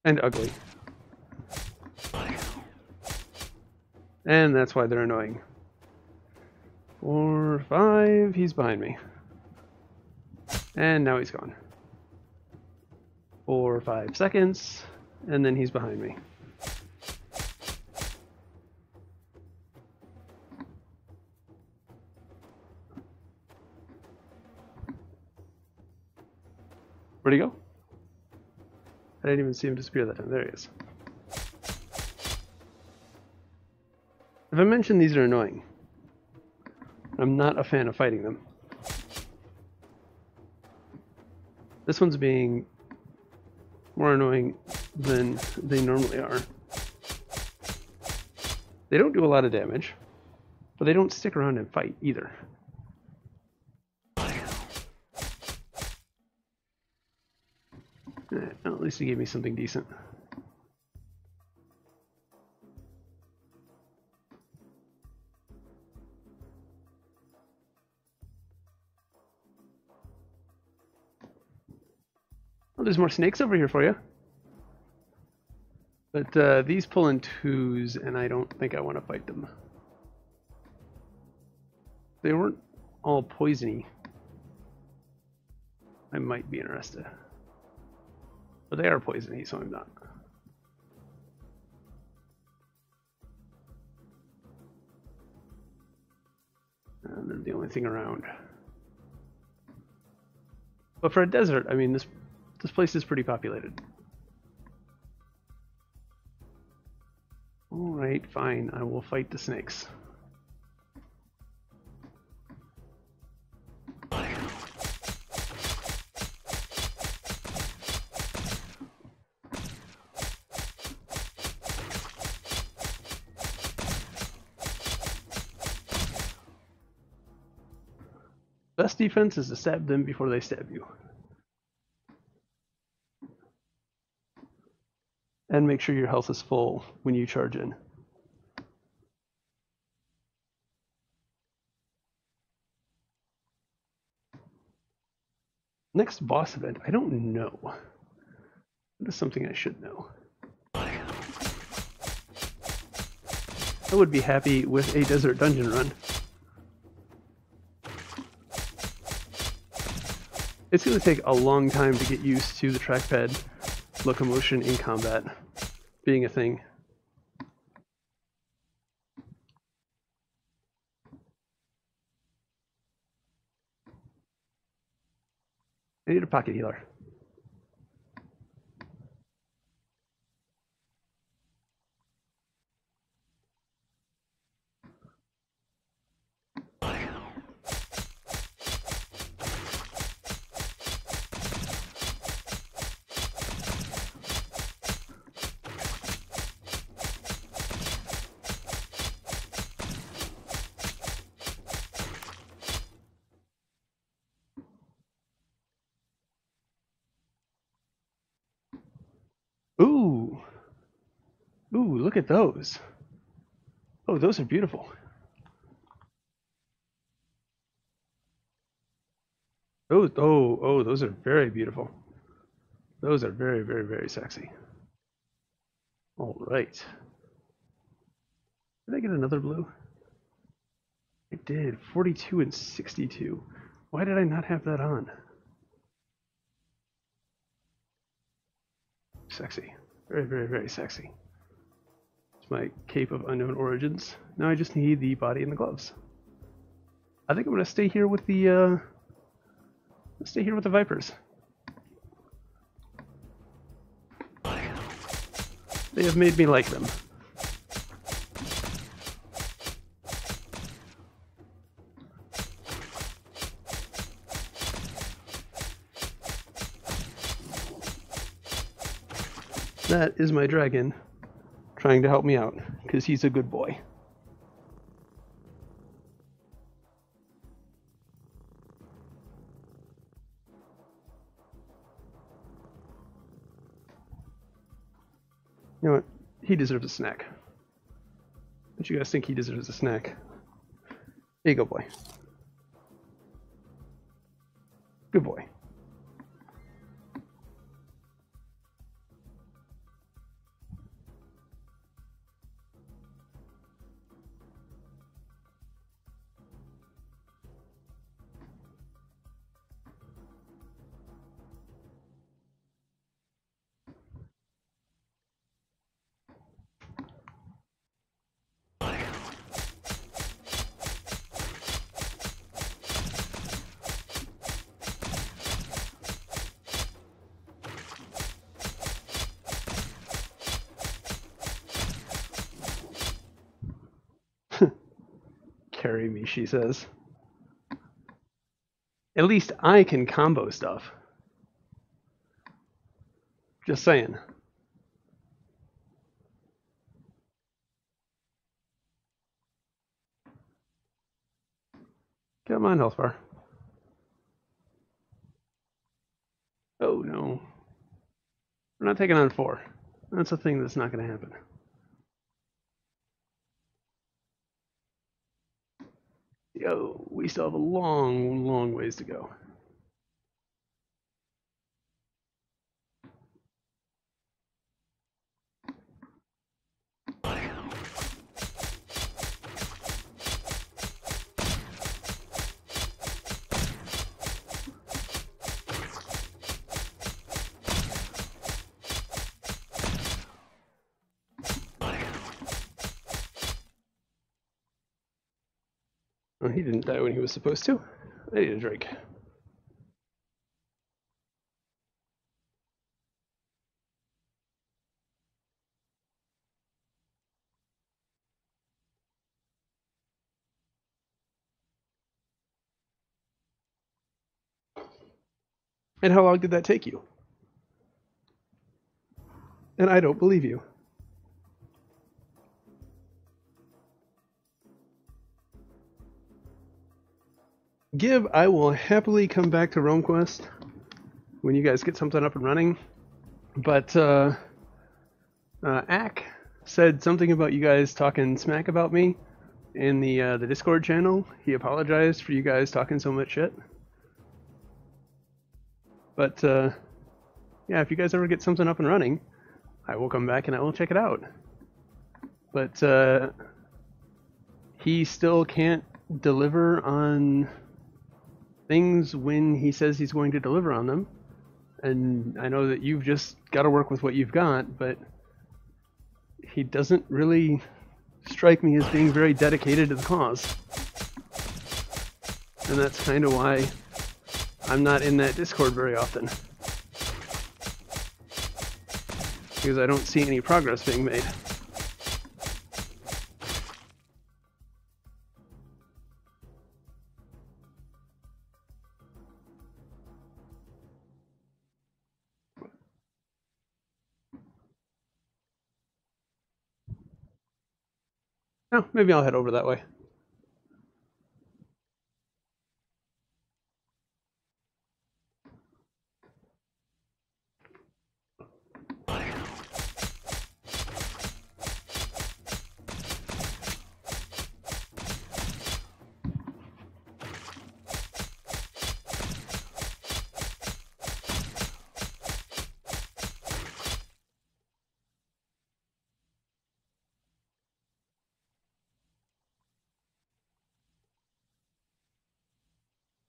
And ugly. And that's why they're annoying. 4, 5, he's behind me. And now he's gone. 4, 5 seconds, and then he's behind me. Where'd he go? I didn't even see him disappear that time. There he is. If I mentioned these are annoying, I'm not a fan of fighting them. This one's being more annoying than they normally are. They don't do a lot of damage, but they don't stick around and fight either. Well, at least he gave me something decent. Well, there's more snakes over here for you. But these pull in twos, and I don't think I want to fight them. They weren't all poisony. I might be interested. But they are poisony, so I'm not. And they're the only thing around. But for a desert, I mean, this place is pretty populated. Alright, fine. I will fight the snakes. Best defense is to stab them before they stab you. And make sure your health is full when you charge in. Next boss event, I don't know. That is something I should know. I would be happy with a desert dungeon run. It's going to take a long time to get used to the trackpad locomotion in combat being a thing. I need a pocket healer. Ooh! Ooh, look at those. Oh, those are beautiful. Those are very beautiful. Those are very, very, very sexy. All right. Did I get another blue? I did. 42 and 62. Why did I not have that on? Sexy. Very, very, very sexy. It's my cape of unknown origins. Now I just need the body and the gloves. I think I'm gonna stay here with the Vipers. They have made me like them. That is my dragon trying to help me out, because he's a good boy. You know what? He deserves a snack. Don't you guys think he deserves a snack? There you go, boy. Good boy. Carry me, she says. At least I can combo stuff. Just saying. Come on, health bar. Oh no. We're not taking on 4. That's a thing that's not going to happen. Yo, we still have a long, long ways to go. Oh, he didn't die when he was supposed to. I need a drink. And how long did that take you? And I don't believe you. Gib, I will happily come back to RoamQuest when you guys get something up and running. But Ack said something about you guys talking smack about me in the Discord channel. He apologized for you guys talking so much shit. But yeah, if you guys ever get something up and running, I will come back and I will check it out. But he still can't deliver on things when he says he's going to deliver on them. And I know that you've just got to work with what you've got, but he doesn't really strike me as being very dedicated to the cause. And that's kind of why I'm not in that Discord very often. Because I don't see any progress being made. Oh, maybe I'll head over that way.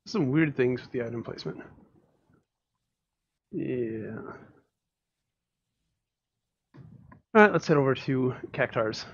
Some weird things with the item placement. Yeah. Alright, let's head over to Cactars.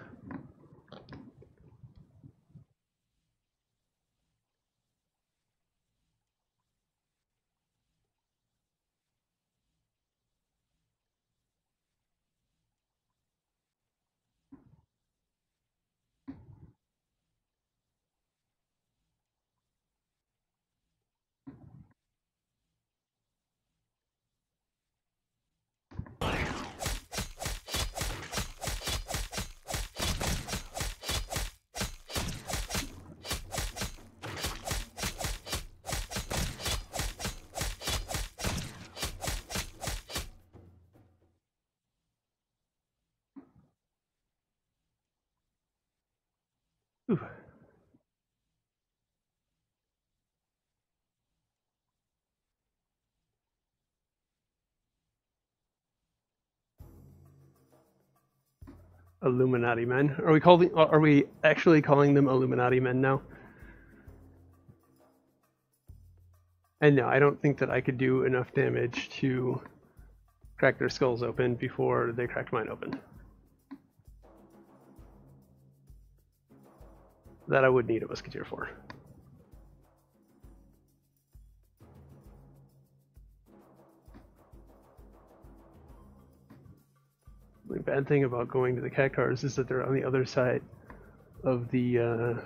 Ooh. Illuminati men. Are we actually calling them Illuminati men now? And no, I don't think that I could do enough damage to crack their skulls open before they cracked mine open. That I would need a musketeer for. The bad thing about going to the Cactars is that they're on the other side of the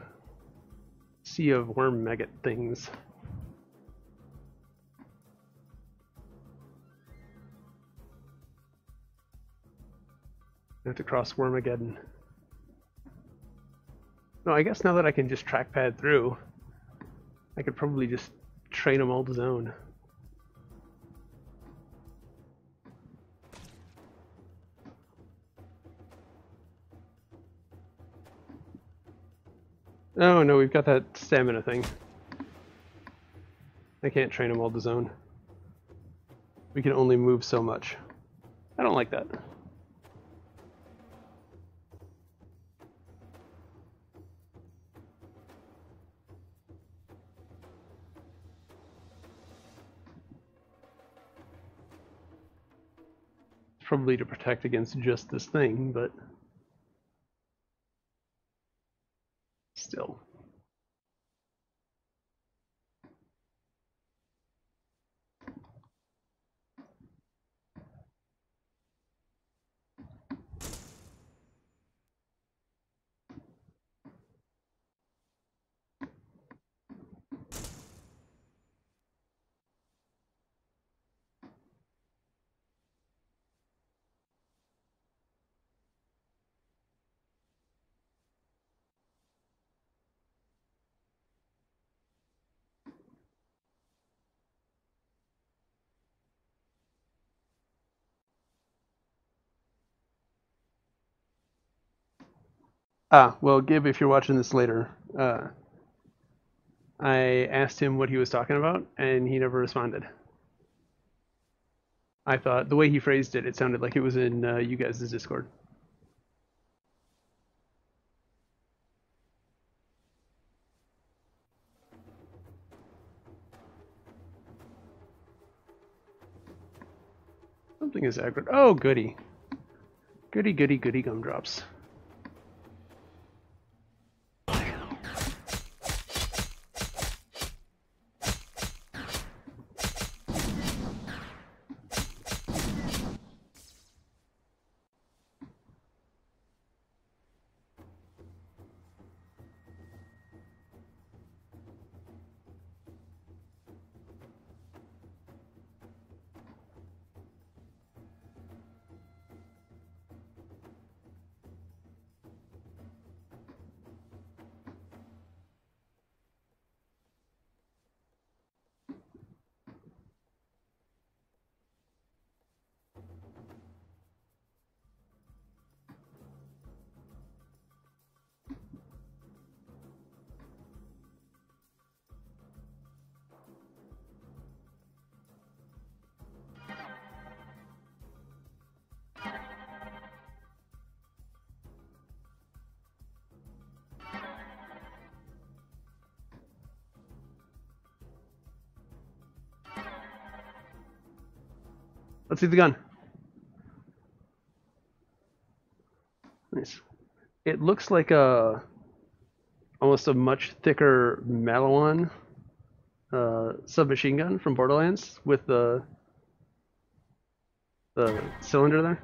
sea of worm maggot things. I have to cross Wormageddon. No, I guess now that I can just trackpad through, I could probably just train them all to zone. Oh no, we've got that stamina thing. I can't train them all to zone. We can only move so much. I don't like that. It's probably to protect against just this thing, but still. Ah, well, Gib, if you're watching this later, I asked him what he was talking about, and he never responded. I thought, the way he phrased it, it sounded like it was in you guys' Discord. Something is aggro. Oh, goody. Goody, goody, goody gumdrops. Let's see the gun. Nice. It looks like almost a much thicker Malawan submachine gun from Borderlands with the cylinder there.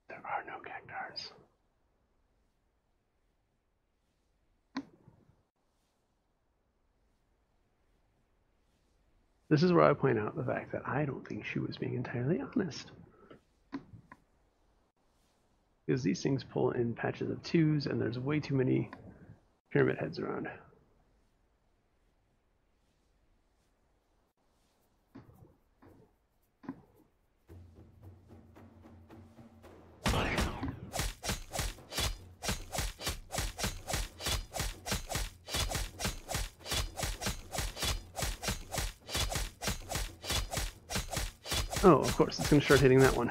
There are no cactars. This is where I point out the fact that I don't think she was being entirely honest. Because these things pull in patches of twos, and there's way too many pyramid heads around. Oh, of course, it's going to start hitting that one.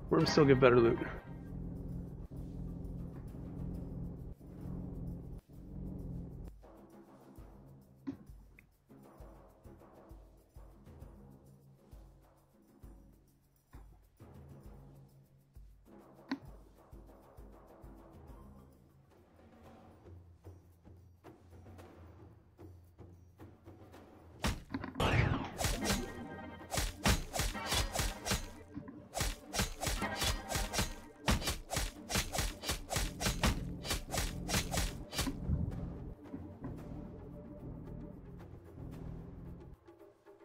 Worms still get better loot.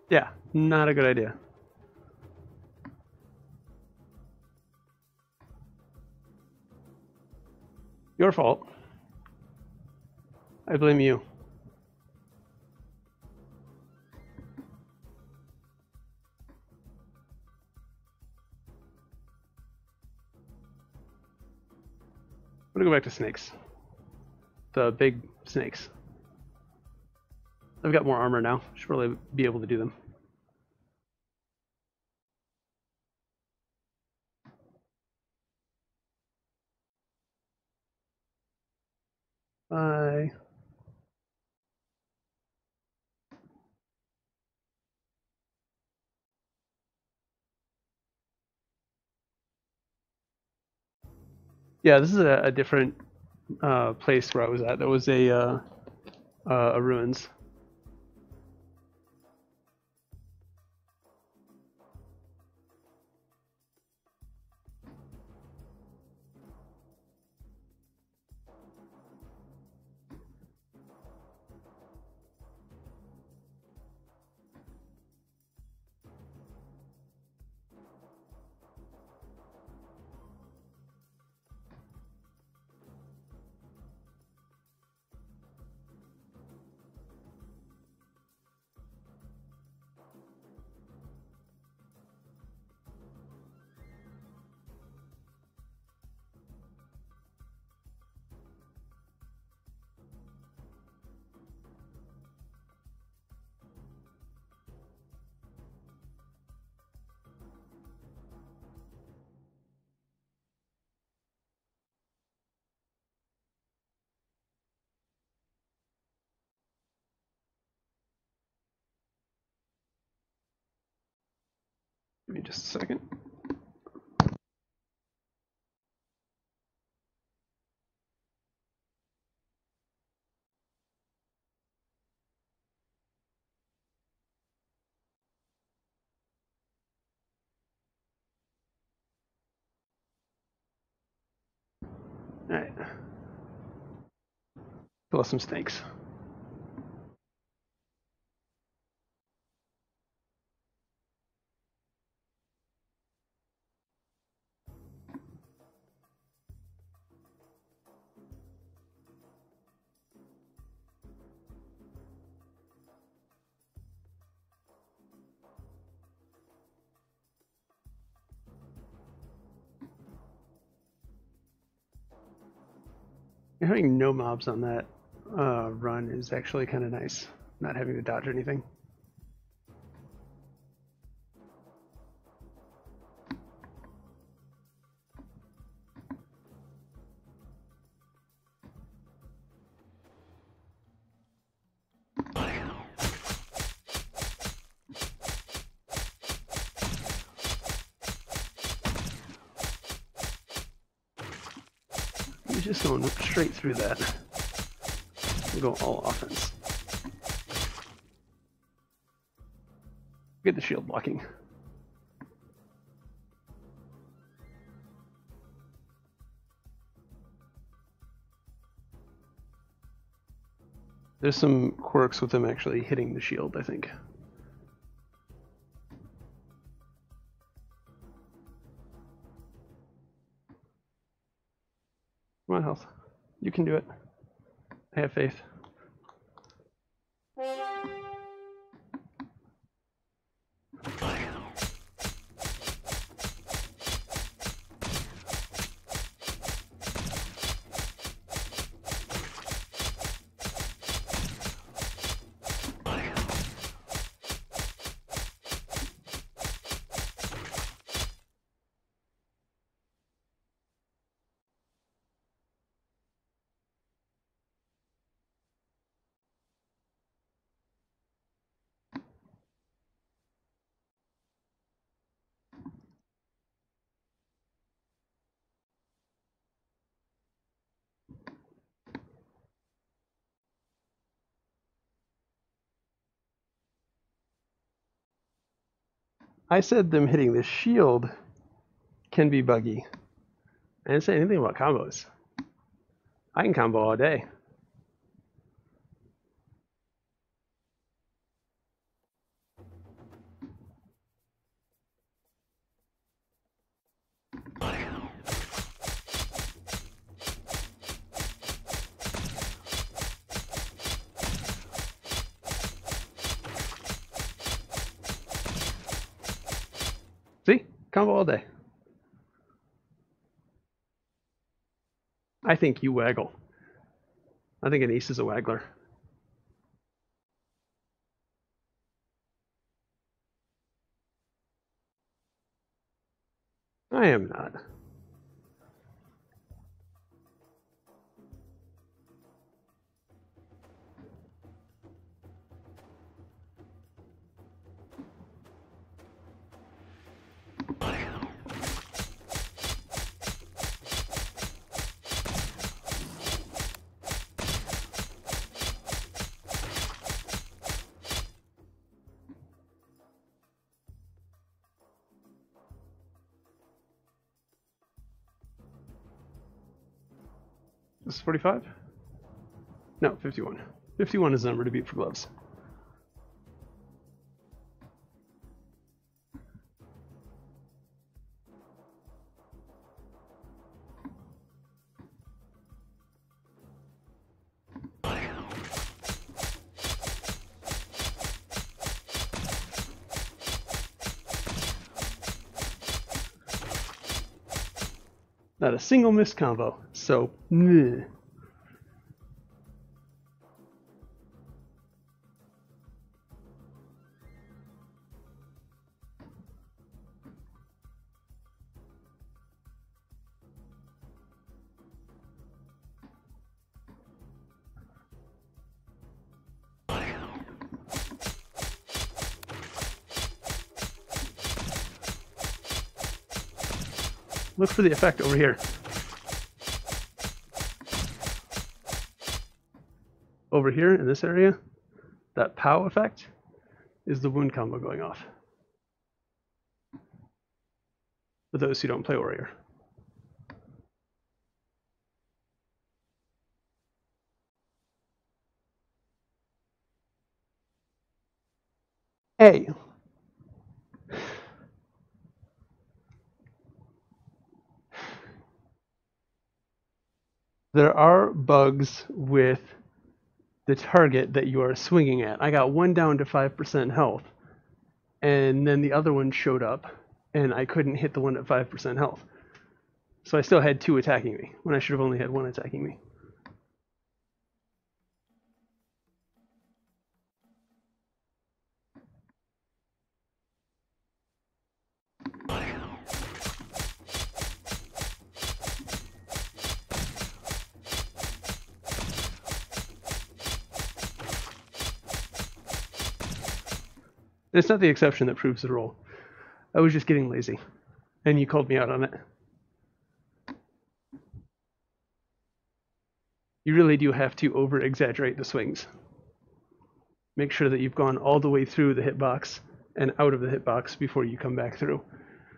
Yeah, not a good idea. Your fault. I blame you. I'm gonna go back to snakes. The big snakes. I've got more armor now. Should probably be able to do them. Bye. Yeah, this is a different place where I was at. There was a ruins. Give me just a second. Alright. Kill some snakes. Having no mobs on that run is actually kind of nice. Not having to dodge anything. He's just going straight through that. We'll go all offense. Get the shield blocking. There's some quirks with them actually hitting the shield, I think. Come on, health. You can do it. I have faith. I said them hitting the shield can be buggy. I didn't say anything about combos. I can combo all day. See? Combo all day. I think you waggle. I think an ace is a waggler. I am not. This is 45? No, 51. 51 is the number to beat for gloves. Not a single missed combo, so meh. Look for the effect over here. Over here in this area, that POW effect is the wound combo going off. For those who don't play Warrior. Hey. There are bugs with the target that you are swinging at. I got one down to 5% health, and then the other one showed up, and I couldn't hit the one at 5% health. So I still had two attacking me, when I should have only had one attacking me. It's not the exception that proves the rule. I was just getting lazy, and you called me out on it. You really do have to over-exaggerate the swings. Make sure that you've gone all the way through the hitbox and out of the hitbox before you come back through.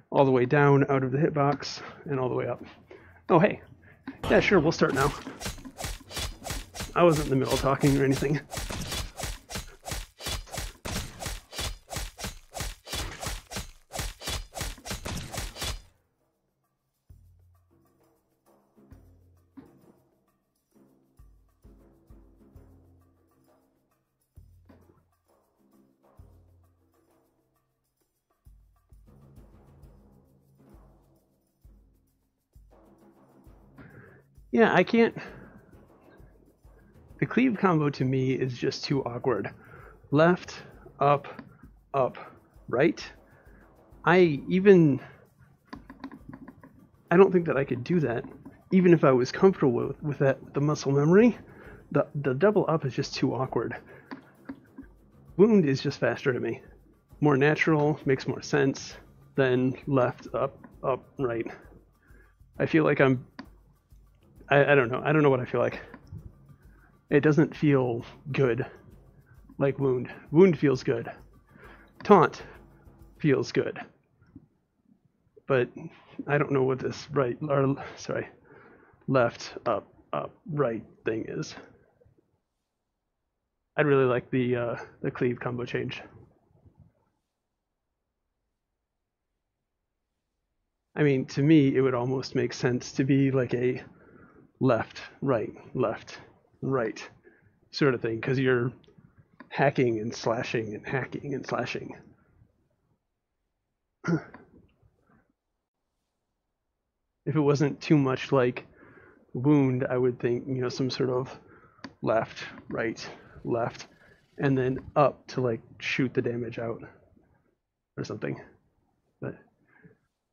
All the way down, out of the hitbox, and all the way up. Oh, hey. Yeah, sure, we'll start now. I wasn't in the middle talking or anything. Yeah, I can't... The cleave combo to me is just too awkward. Left, up, right. I don't think that I could do that, even if I was comfortable with that, the muscle memory. The double up is just too awkward. Wound is just faster to me. More natural, makes more sense than left, up, right. I feel like I don't know. I don't know what I feel like. It doesn't feel good like wound. Wound feels good. Taunt feels good. But I don't know what this left, up, right thing is. I'd really like the cleave combo change. I mean, to me, it would almost make sense to be like a left, right sort of thing, because you're hacking and slashing and hacking and slashing. If it wasn't too much like wound, I would think, you know, some sort of left, right, left, and then up to like shoot the damage out or something. But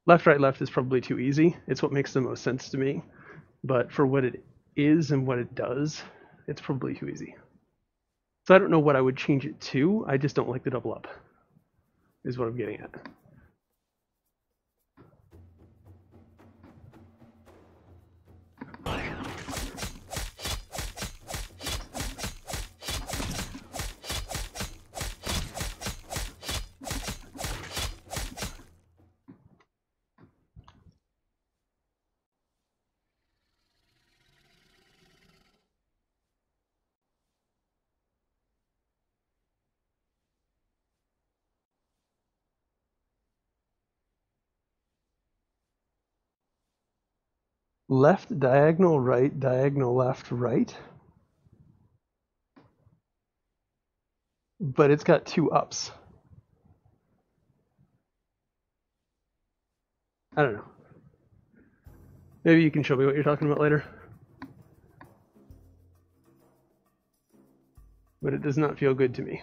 left, right, left is probably too easy. It's what makes the most sense to me. But for what it is and what it does, it's probably too easy. So I don't know what I would change it to. I just don't like the double up, is what I'm getting at. Left, diagonal, left, right. But it's got two ups. I don't know. Maybe you can show me what you're talking about later. But it does not feel good to me.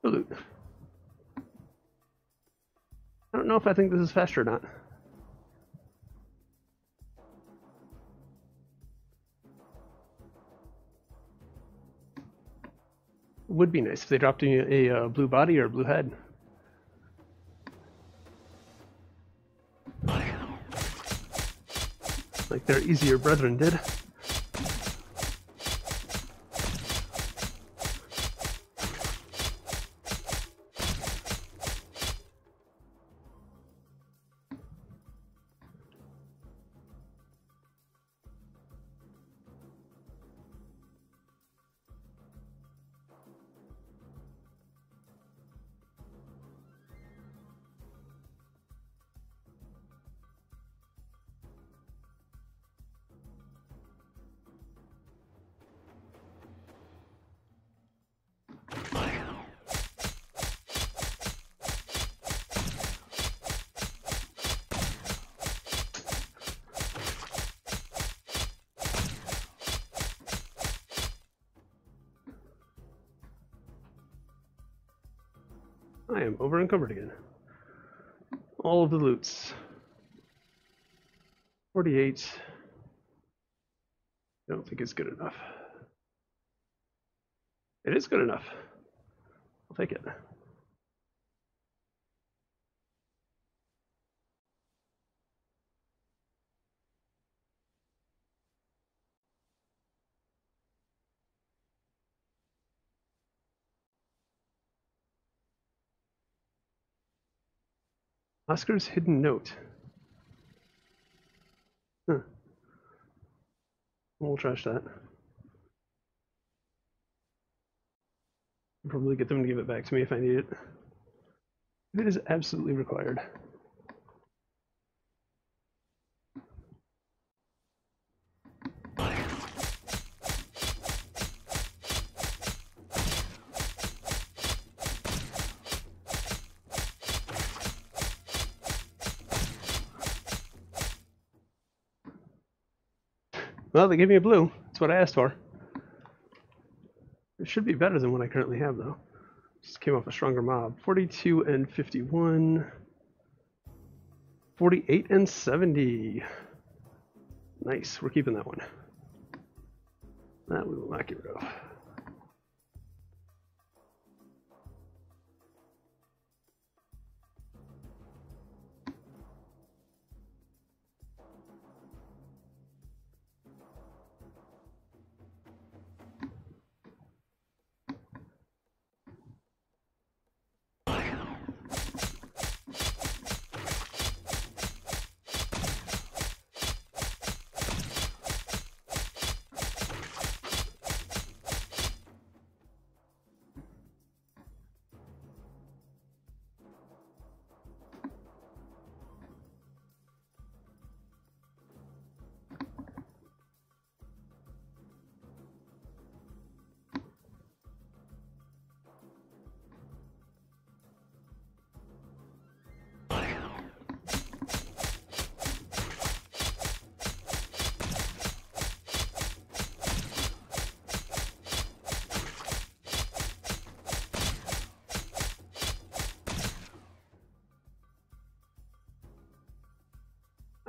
Loot. I don't know if I think this is faster or not. Would be nice if they dropped me a blue body or a blue head. Like their easier brethren did. I am over encumbered again. All of the loots. 48. I don't think it's good enough. It is good enough. I'll take it. Oscar's hidden note. Huh. We'll trash that. I'll probably get them to give it back to me if I need it. If it is absolutely required. Well, they gave me a blue. That's what I asked for. It should be better than what I currently have, though. Just came off a stronger mob. 42 and 51. 48 and 70. Nice. We're keeping that one. That we will not get rid of.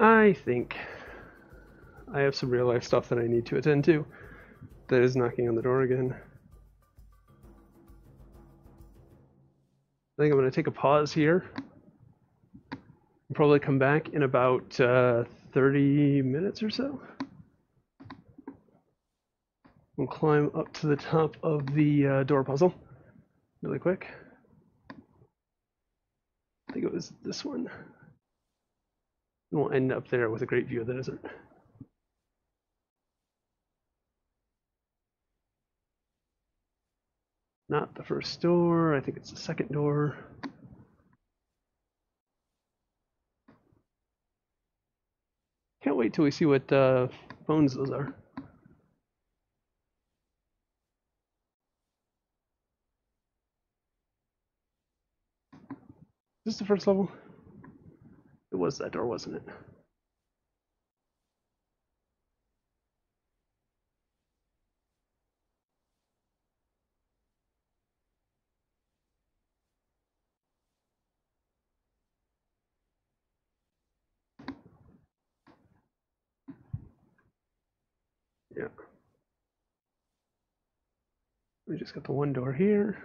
I think I have some real life stuff that I need to attend to. That is knocking on the door again. I think I'm going to take a pause here. I'll probably come back in about 30 minutes or so. We'll climb up to the top of the door puzzle really quick. I think it was this one. And we'll end up there with a great view of the desert. Not the first door, I think it's the second door. Can't wait till we see what phones those are. Is this the first level? It was that door, wasn't it? Yeah. We just got the one door here.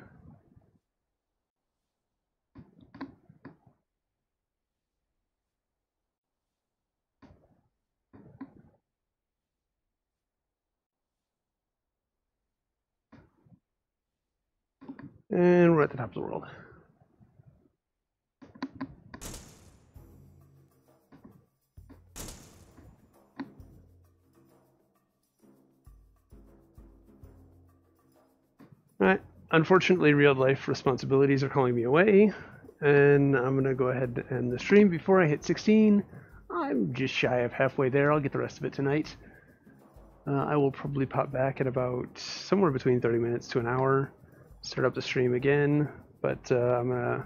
And we're at the top of the world. Alright, unfortunately real life responsibilities are calling me away, and I'm going to go ahead and end the stream before I hit 16. I'm just shy of halfway there, I'll get the rest of it tonight. I will probably pop back at about somewhere between 30 minutes to an hour, start up the stream again, but I'm going to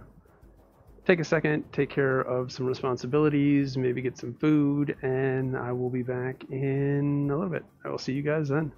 take a second, take care of some responsibilities, maybe get some food, and I will be back in a little bit. I will see you guys then.